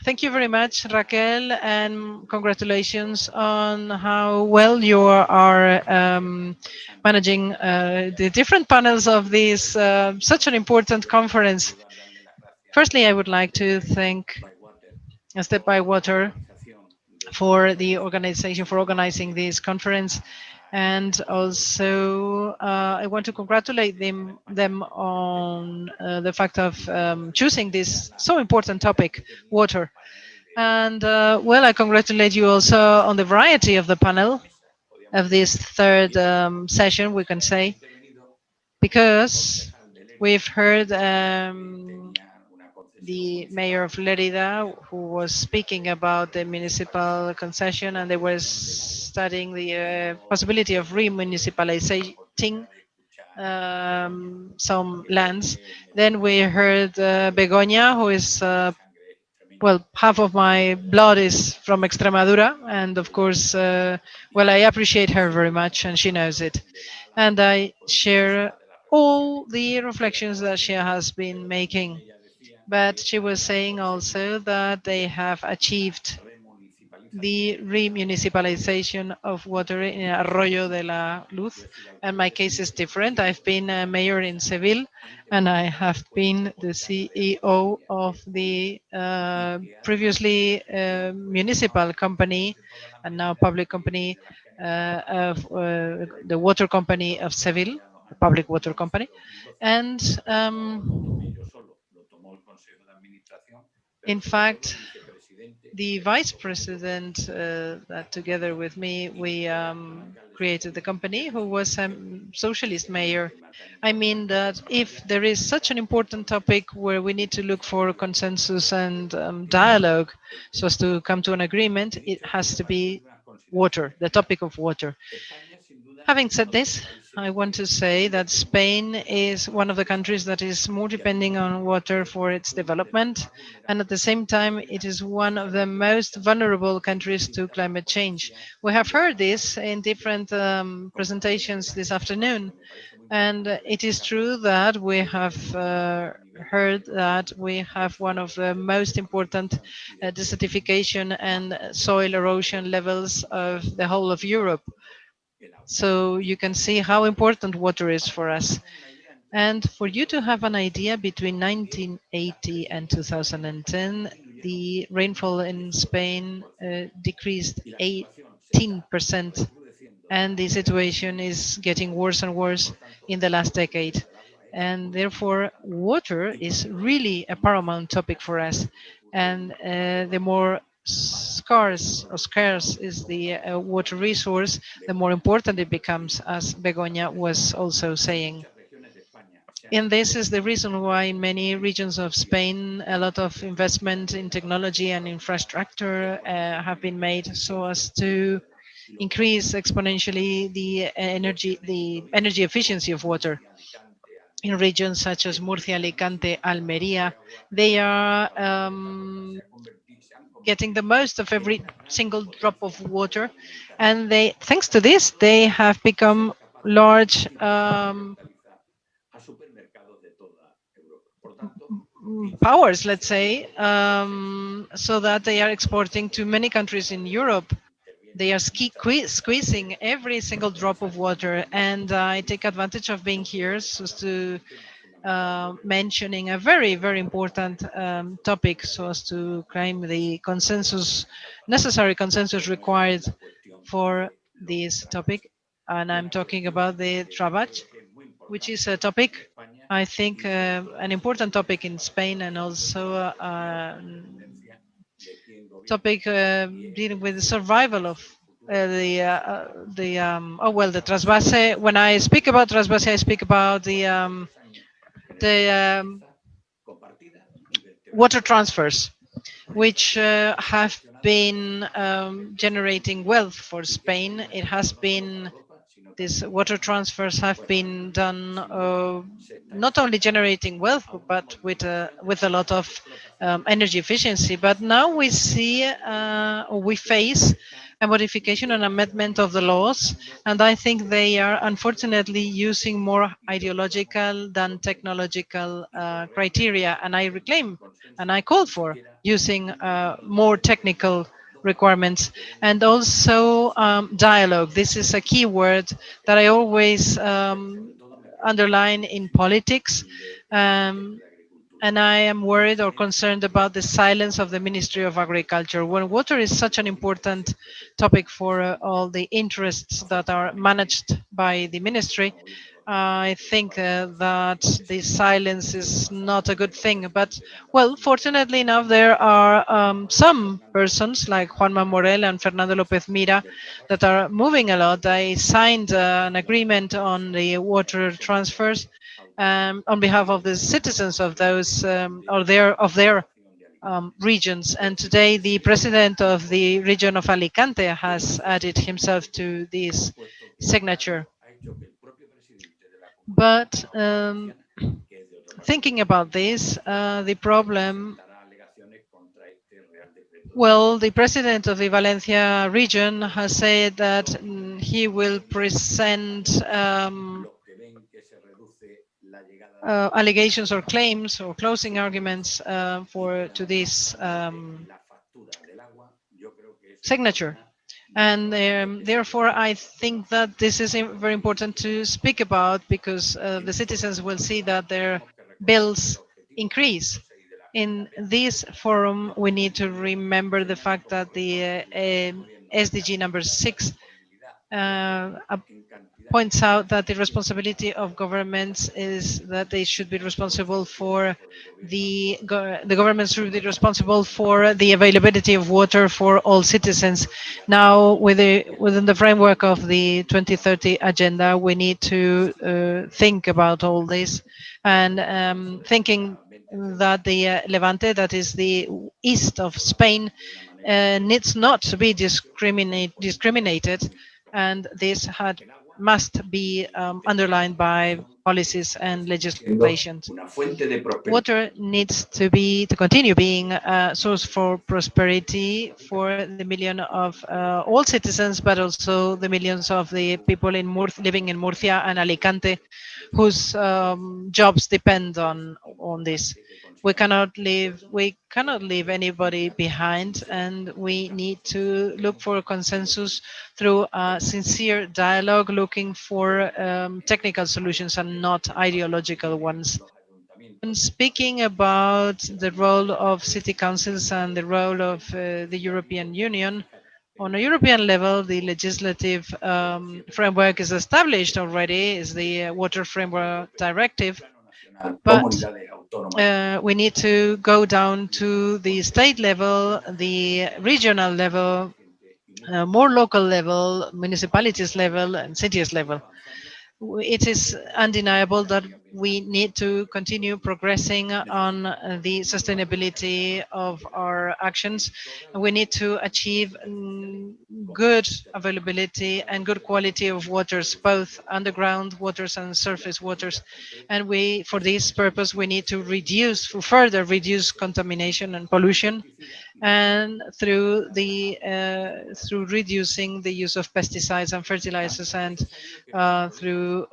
Thank you very much, Raquel, and congratulations on how well you are managing the different panels of this such an important conference. Firstly, I would like to thank StepbyWater for the organization, for organizing this conference. And also, I want to congratulate them on the fact of choosing this so important topic, water. And well, I congratulate you also on the variety of the panel of this third session, we can say, because we've heard the mayor of Lerida, who was speaking about the municipal concession, and they were studying the possibility of remunicipalizing some lands. Then we heard Begoña, who is well, half of my blood is from Extremadura, and of course, well, I appreciate her very much, and she knows it. And I share all the reflections that she has been making. But she was saying also that they have achieved the remunicipalization of water in Arroyo de la Luz. And my case is different. I've been a mayor in Seville, and I have been the CEO of the previously municipal company and now public company of the water company of Seville, the public water company. And in fact, the vice president that together with me, we created the company, who was a socialist mayor. I mean that if there is such an important topic where we need to look for consensus and dialogue so as to come to an agreement, it has to be water, the topic of water. Having said this, I want to say that Spain is one of the countries that is more depending on water for its development, and at the same time, it is one of the most vulnerable countries to climate change. We have heard this in different presentations this afternoon, and it is true that we have heard that we have one of the most important desertification and soil erosion levels of the whole of Europe. So you can see how important water is for us. And for you to have an idea, between 1980 and 2010, the rainfall in Spain decreased 18%. And the situation is getting worse and worse in the last decade. And therefore, water is really a paramount topic for us. And the more scarce is the water resource, the more important it becomes, as Begoña was also saying. And this is the reason why in many regions of Spain, a lot of investment in technology and infrastructure have been made so as to increase exponentially the energy efficiency of water. In regions such as Murcia, Alicante, Almería, they are getting the most of every single drop of water, and they, thanks to this, they have become large powers, let's say, so that they are exporting to many countries in Europe. They are squeezing every single drop of water, and I take advantage of being here so to mentioning a very, very important topic so as to claim the consensus, necessary consensus required for this topic. And I'm talking about the Trabajo, which is a topic, I think, an important topic in Spain, and also topic dealing with the survival of the trasvase. When I speak about trasvase, I speak about the water transfers, which have been generating wealth for Spain. It has been these water transfers have been done not only generating wealth but with a lot of energy efficiency. But now we see or we face a modification and amendment of the laws, and I think they are unfortunately using more ideological than technological criteria. And I reclaim and I call for using more technical requirements, and also dialogue. This is a key word that I always underline in politics. And I am worried or concerned about the silence of the Ministry of Agriculture. When water is such an important topic for all the interests that are managed by the ministry, I think that the silence is not a good thing. But, well, fortunately enough, there are some persons like Juanma Morel and Fernando López Mira that are moving a lot. I signed an agreement on the water transfers on behalf of the citizens of those of their regions. And today, the president of the region of Alicante has added himself to this signature. But thinking about this, the problem, well, the president of the Valencia region has said that he will present allegations or claims or closing arguments to this signature. And therefore, I think that this is very important to speak about, because the citizens will see that their bills increase. In this forum, we need to remember the fact that the SDG number 6 points out that the responsibility of governments is that they should be responsible for the governments should be responsible for the availability of water for all citizens. Now, within the framework of the 2030 agenda, we need to think about all this, and thinking that the Levante, that is the east of Spain, needs not to be discriminated, and this must be underlined by policies and legislation. Water needs to continue being a source for prosperity for the million of all citizens, but also the millions of the people living in Murcia and Alicante, whose jobs depend on this. We cannot leave anybody behind, and we need to look for a consensus through a sincere dialogue, looking for technical solutions and not ideological ones. And speaking about the role of city councils and the role of the European Union, on a European level, the legislative framework is established already, is the Water Framework Directive, but we need to go down to the state level, the regional level, more local level, municipalities level, and cities level. It is undeniable that we need to continue progressing on the sustainability of our actions. We need to achieve good availability and good quality of waters, both underground waters and surface waters. And for this purpose, we need to further reduce contamination and pollution, and through reducing the use of pesticides and fertilizers, and through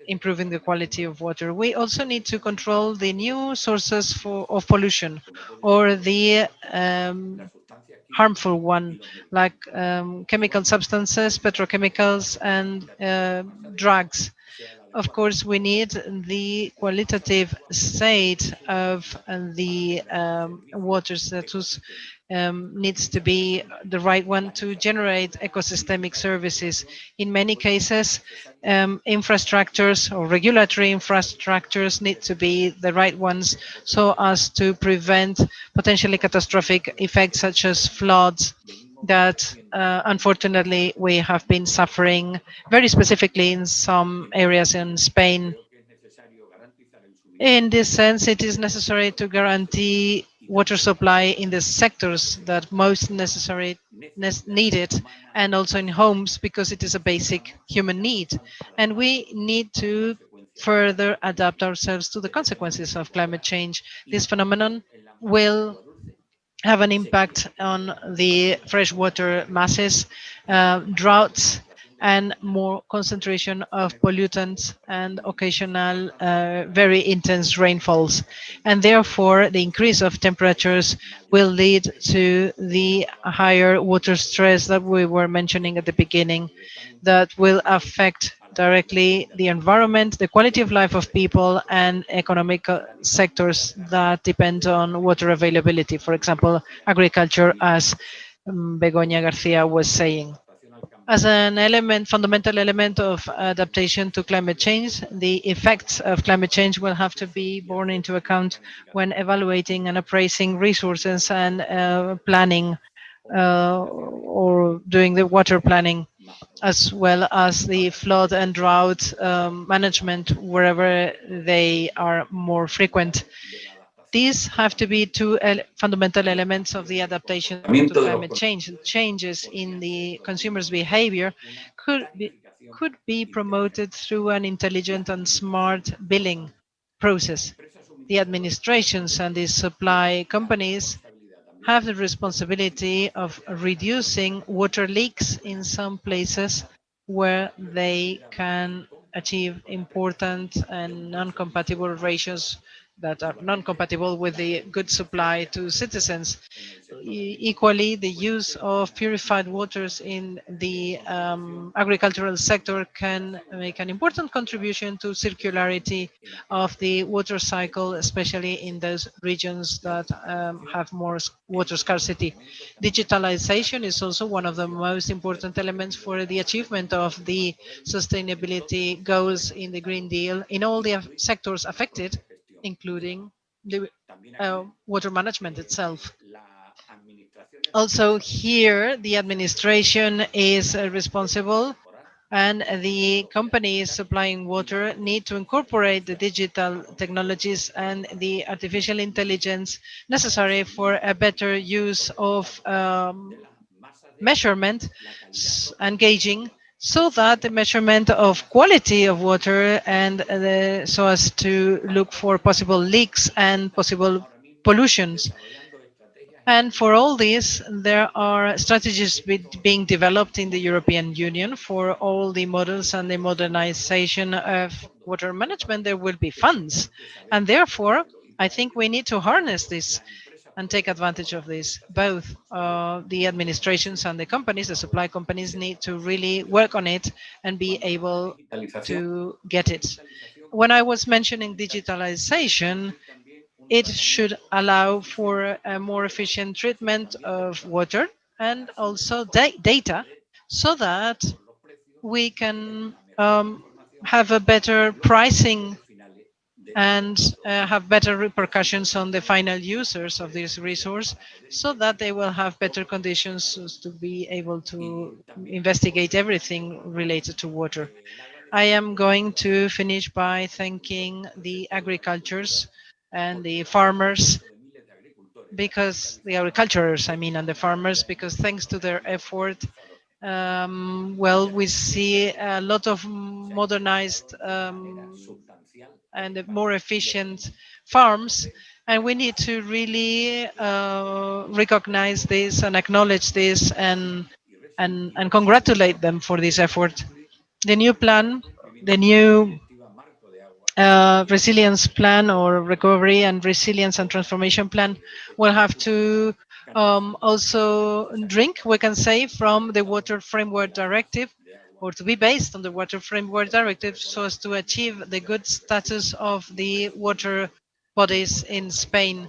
improving the quality of water. We also need to control the new sources of pollution, or the harmful one, like chemical substances, petrochemicals, and drugs. of course, we need the qualitative state of the water status needs to be the right one to generate ecosystemic services. In many cases, infrastructures or regulatory infrastructures need to be the right ones so as to prevent potentially catastrophic effects such as floods that unfortunately we have been suffering very specifically in some areas in Spain. In this sense, it is necessary to guarantee water supply in the sectors that most need it, and also in homes, because it is a basic human need. And we need to further adapt ourselves to the consequences of climate change. This phenomenon will have an impact on the freshwater masses, droughts, and more concentration of pollutants and occasional very intense rainfalls. And therefore, the increase of temperatures will lead to the higher water stress that we were mentioning at the beginning, that will affect directly the environment, the quality of life of people, and economic sectors that depend on water availability. For example, agriculture, as Begoña Garcia was saying. As an element, fundamental element of adaptation to climate change, the effects of climate change will have to be borne into account when evaluating and appraising resources and planning or doing the water planning, as well as the flood and drought management wherever they are more frequent. These have to be two fundamental elements of the adaptation to climate change. Changes in the consumer's behavior could be promoted through an intelligent and smart billing process. The administrations and the supply companies have the responsibility of reducing water leaks in some places where they can achieve important and non-compatible ratios that are non-compatible with the good supply to citizens. Equally, the use of purified waters in the agricultural sector can make an important contribution to circularity of the water cycle, especially in those regions that have more water scarcity. Digitalization is also one of the most important elements for the achievement of the sustainability goals in the Green Deal in all the sectors affected, including the water management itself. Also here, the administration is responsible, and the companies supplying water need to incorporate the digital technologies and the artificial intelligence necessary for a better use of measurement and gauging, so that the measurement of quality of water and so as to look for possible leaks and possible pollutions. And for all this, there are strategies being developed in the European Union for all the models and the modernization of water management. There will be funds. And therefore, I think we need to harness this and take advantage of this. Both the administrations and the companies, the supply companies, need to really work on it and be able to get it. When I was mentioning digitalization, it should allow for a more efficient treatment of water and also data, so that we can have a better pricing and have better repercussions on the final users of this resource, so that they will have better conditions to be able to investigate everything related to water. I am going to finish by thanking the agricultures and the farmers, because the agriculturers, I mean, and the farmers, because thanks to their effort, well, we see a lot of modernized and more efficient farms, and we need to really recognize this and acknowledge this and congratulate them for this effort. The new plan, the new resilience plan, or recovery and resilience and transformation plan, will have to also drink, we can say, from the Water Framework Directive, or to be based on the Water Framework Directive so as to achieve the good status of the water bodies in Spain.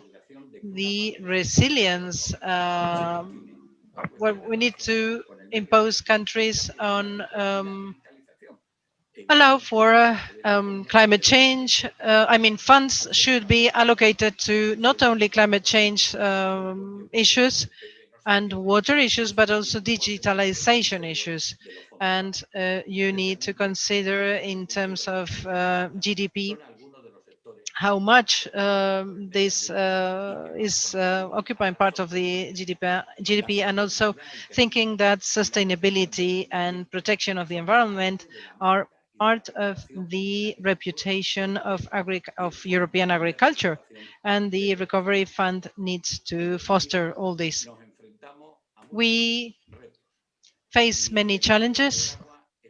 The resilience, well, we need to impose countries on allow for climate change. I mean, funds should be allocated to not only climate change issues and water issues, but also digitalization issues. And you need to consider in terms of GDP how much this is occupying part of the GDP, and also thinking that sustainability and protection of the environment are part of the reputation of European agriculture, and the Recovery Fund needs to foster all this. We face many challenges,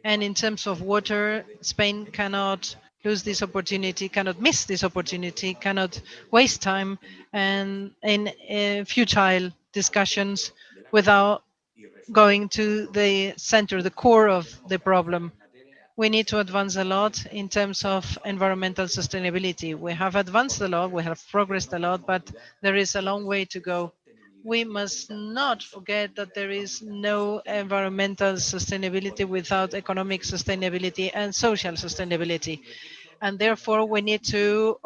and in terms of water, Spain cannot lose this opportunity, cannot miss this opportunity, cannot waste time and in futile discussions without going to the center, the core of the problem. We need to advance a lot in terms of environmental sustainability. We have advanced a lot, we have progressed a lot, but there is a long way to go. We must not forget that there is no environmental sustainability without economic sustainability and social sustainability. And therefore, we need to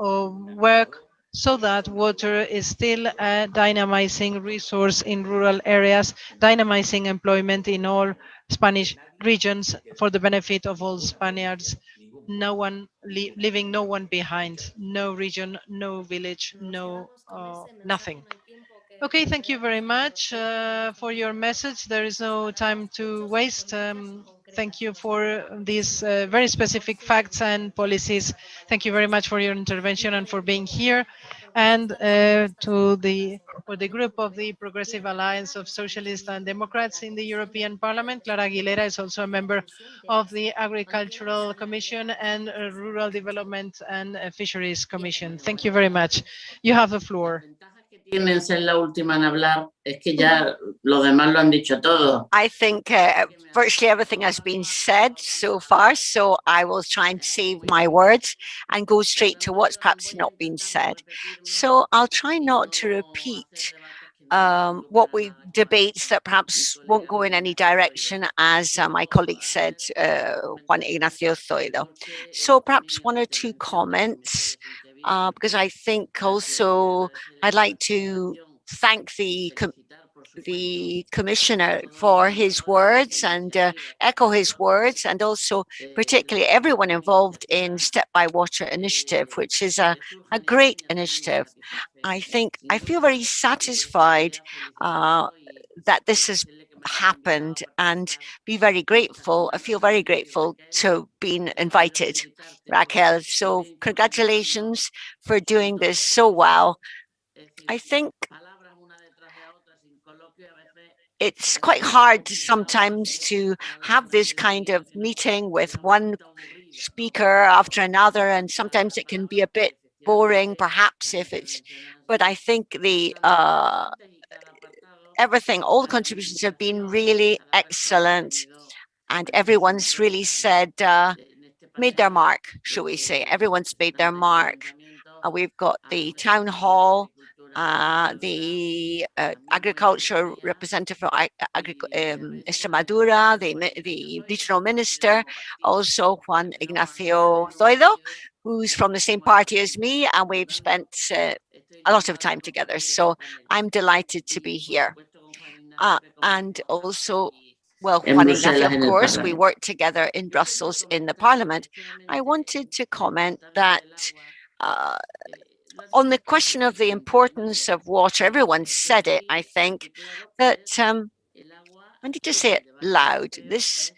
work so that water is still a dynamizing resource in rural areas, dynamizing employment in all Spanish regions for the benefit of all Spaniards, no one leaving no one behind, no region, no village, no nothing. Okay, thank you very much for your message. There is no time to waste. Thank you for these very specific facts and policies. Thank you very much for your intervention and for being here. And for the group of the Progressive Alliance of Socialists and Democrats in the European Parliament, Clara Aguilera is also a member of the Agricultural Commission and Rural Development and Fisheries Commission. Thank you very much. You have the floor. I think virtually everything has been said so far, so I will try and save my words and go straight to what's perhaps not been said. So I'll try not to repeat debates that perhaps won't go in any direction, as my colleague said, Juan Ignacio Zoido. So perhaps one or two comments, because I think also I'd like to thank the Commissioner for his words and echo his words, and also particularly everyone involved in StepbyWater initiative, which is a great initiative. I feel very satisfied that this has happened and be very grateful. I feel very grateful to being invited, Raquel. So congratulations for doing this so well. I think it's quite hard sometimes to have this kind of meeting with one speaker after another, and sometimes it can be a bit boring, perhaps, but I think everything, all the contributions have been really excellent, and everyone's really said, made their mark, shall we say. Everyone's made their mark. We've got the town hall, the agriculture representative for Extremadura, the regional minister, also Juan Ignacio Zoido, who's from the same party as me, and we've spent a lot of time together. So I'm delighted to be here. And also, well, Juan Ignacio, of course, we worked together in Brussels in the Parliament. I wanted to comment that on the question of the importance of water, everyone said it, I think, that I need to say it loud. This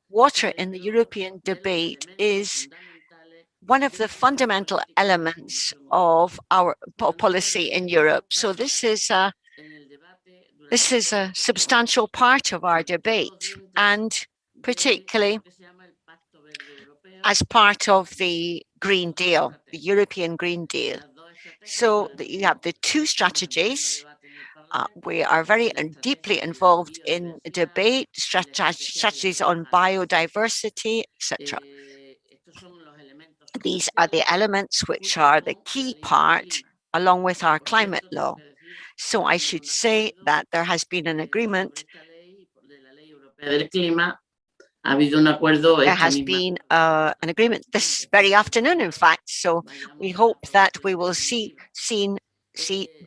water in the European debate is one of the fundamental elements of our policy in Europe. So this is a substantial part of our debate, and particularly as part of the Green Deal, the European Green Deal. So you have the two strategies We are very deeply involved in debate, strategies on biodiversity, etc. These are the elements which are the key part along with our climate law. So I should say that there has been an agreement. There has been an agreement this very afternoon, in fact, so we hope that we will see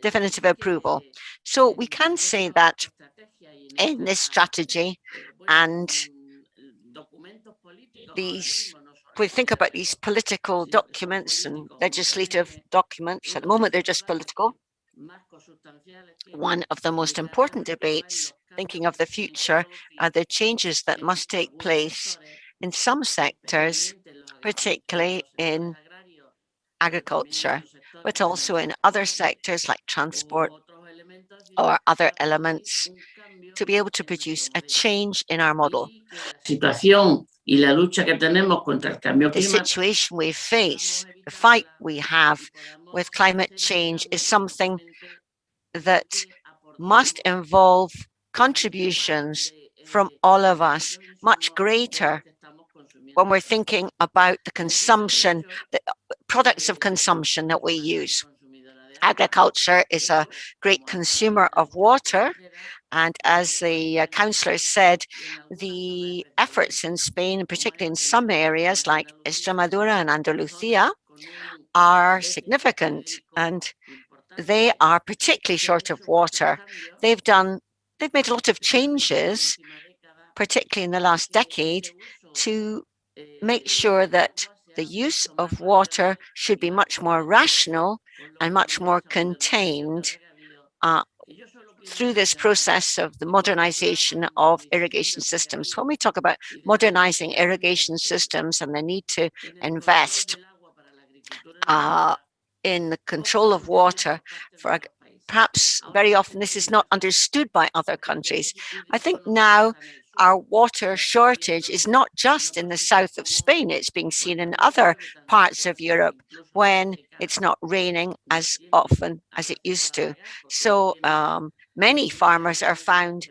definitive approval. So we can say that in this strategy and we think about these political documents and legislative documents, at the moment they're just political. One of the most important debates, thinking of the future, are the changes that must take place in some sectors, particularly in agriculture, but also in other sectors like transport or other elements, to be able to produce a change in our model. The situation we face, the fight we have with climate change is something that must involve contributions from all of us, much greater when we're thinking about the consumption, the products of consumption that we use. Agriculture is a great consumer of water, and as the councillor said, the efforts in Spain, particularly in some areas like Extremadura and Andalusia, are significant, and they are particularly short of water. They've made a lot of changes, particularly in the last decade, to make sure that the use of water should be much more rational and much more contained through this process of the modernization of irrigation systems. When we talk about modernizing irrigation systems and the need to invest in the control of water, perhaps very often this is not understood by other countries. I think now our water shortage is not just in the south of Spain, it's being seen in other parts of Europe when it's not raining as often as it used to. So many farmers are find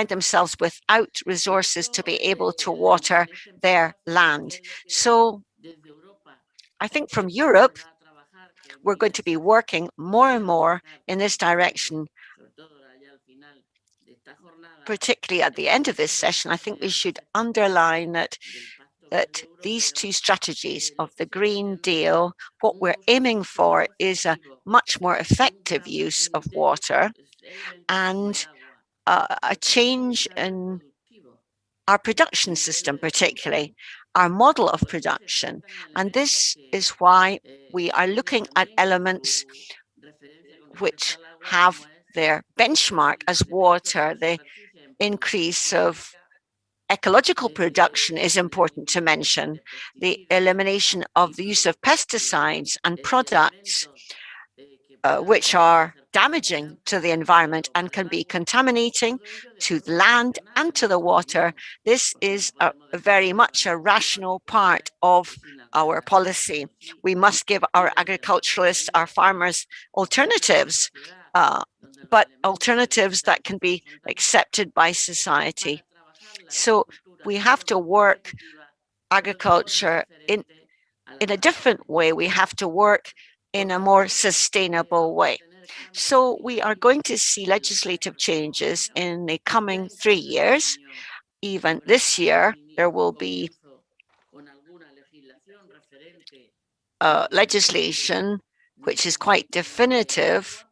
themselves without resources to be able to water their land. So I think from Europe, we're going to be working more and more in this direction. Particularly at the end of this session, I think we should underline that these two strategies of the Green Deal, what we're aiming for is a much more effective use of water and a change in our production system, particularly our model of production. And this is why we are looking at elements which have their benchmark as water. The increase of ecological production is important to mention. The elimination of the use of pesticides and products which are damaging to the environment and can be contaminating to the land and to the water. This is very much a rational part of our policy. We must give our agriculturalists, our farmers, alternatives, but alternatives that can be accepted by society. So we have to work agriculture in a different way. We have to work in a more sustainable way. So we are going to see legislative changes in the coming 3 years. Even this year, there will be legislation which is quite definitive,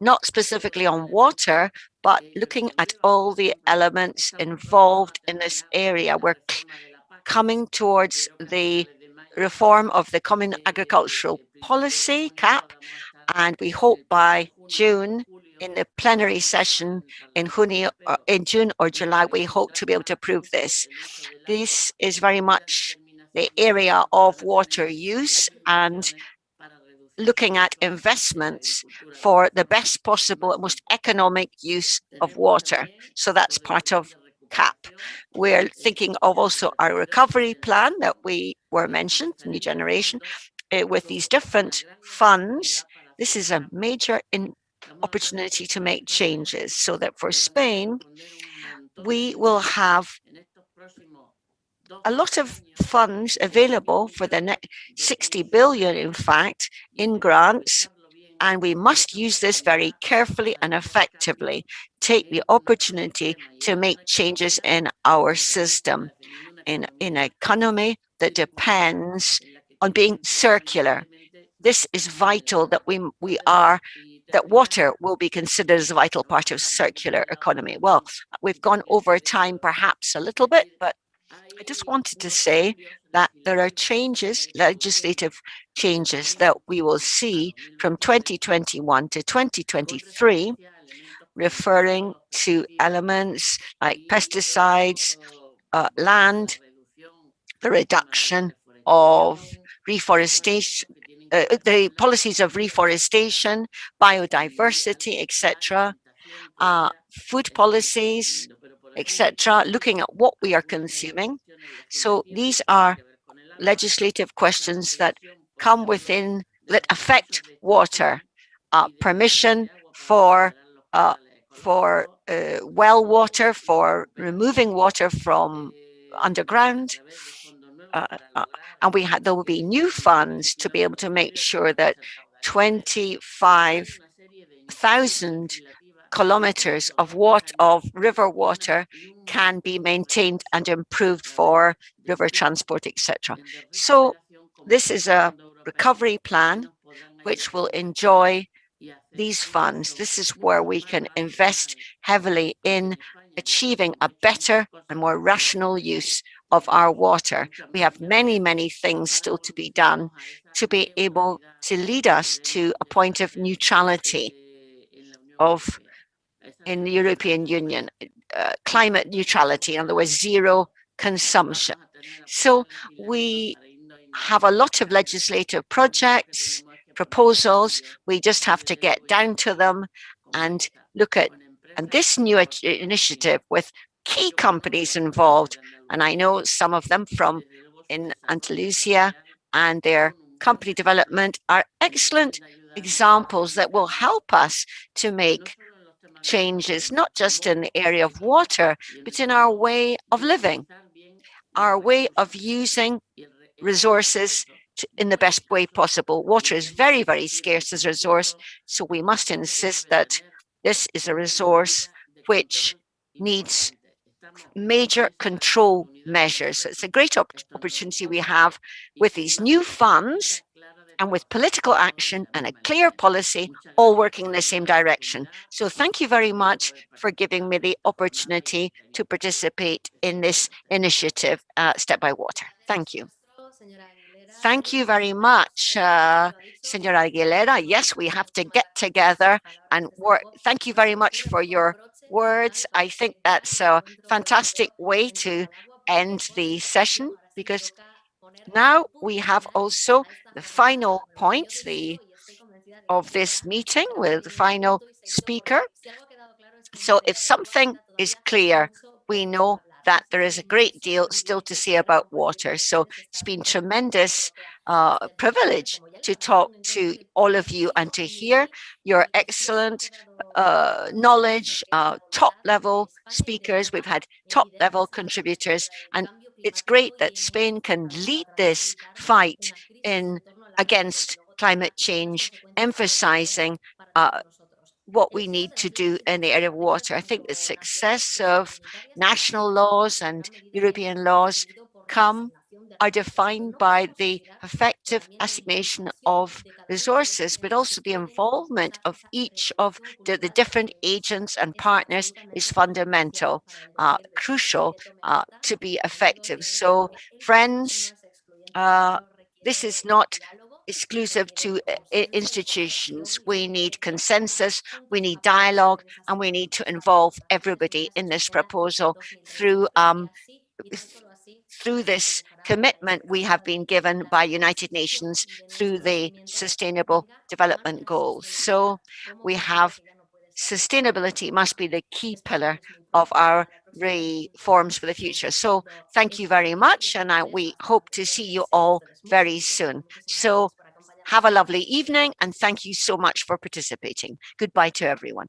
not specifically on water, but looking at all the elements involved in this area. We're coming towards the reform of the Common Agricultural Policy, CAP, and we hope by June, in the plenary session in June or July, we hope to be able to approve this. This is very much the area of water use and looking at investments for the best possible and most economic use of water. So that's part of CAP. We're thinking of also our recovery plan that we were mentioned, New Generation, with these different funds. This is a major opportunity to make changes, so that for Spain, we will have a lot of funds available for the next 60 billion, in fact, in grants. And we must use this very carefully and effectively, take the opportunity to make changes in our system, in an economy that depends on being circular. This is vital that that water will be considered as a vital part of circular economy. Well, we've gone over time perhaps a little bit, but I just wanted to say that there are changes, legislative changes, that we will see from 2021 to 2023, referring to elements like pesticides, land, the reduction of reforestation, the policies of reforestation, biodiversity, etc., food policies, etc., looking at what we are consuming. So these are legislative questions that come within, that affect water, permission for well water, for removing water from underground. And there will be new funds to be able to make sure that 25,000 kilometers of river water can be maintained and improved for river transport, etc. So this is a recovery plan which will enjoy these funds. This is where we can invest heavily in achieving a better and more rational use of our water. We have many, many things still to be done to be able to lead us to a point of neutrality in the European Union, climate neutrality, in other words, zero consumption. So we have a lot of legislative projects, proposals. We just have to get down to them and look at this new initiative with key companies involved. And I know some of them from in Andalusia, and their company development are excellent examples that will help us to make changes, not just in the area of water, but in our way of living, our way of using resources in the best way possible. Water is very, very scarce as a resource, so we must insist that this is a resource which needs major control measures. So it's a great opportunity we have with these new funds and with political action and a clear policy, all working in the same direction. So thank you very much for giving me the opportunity to participate in this initiative, StepbyWater. Thank you. Thank you very much, Senora Aguilera. Yes, we have to get together and work. Thank you very much for your words. I think that's a fantastic way to end the session, because now we have also the final point of this meeting with the final speaker. So if something is clear, we know that there is a great deal still to say about water. So it's been tremendous privilege to talk to all of you and to hear your excellent knowledge, top-level speakers. We've had top-level contributors, and it's great that Spain can lead this fight against climate change, emphasizing what we need to do in the area of water. I think the success of national laws and European laws are defined by the effective assignation of resources, but also the involvement of each of the different agents and partners is fundamental, crucial to be effective. So, friends, this is not exclusive to institutions. We need consensus, we need dialogue, and we need to involve everybody in this proposal through this commitment we have been given by United Nations through the Sustainable Development Goals. So we have sustainability must be the key pillar of our reforms for the future. So thank you very much, and we hope to see you all very soon. So Have a lovely evening, and thank you so much for participating. Goodbye to everyone.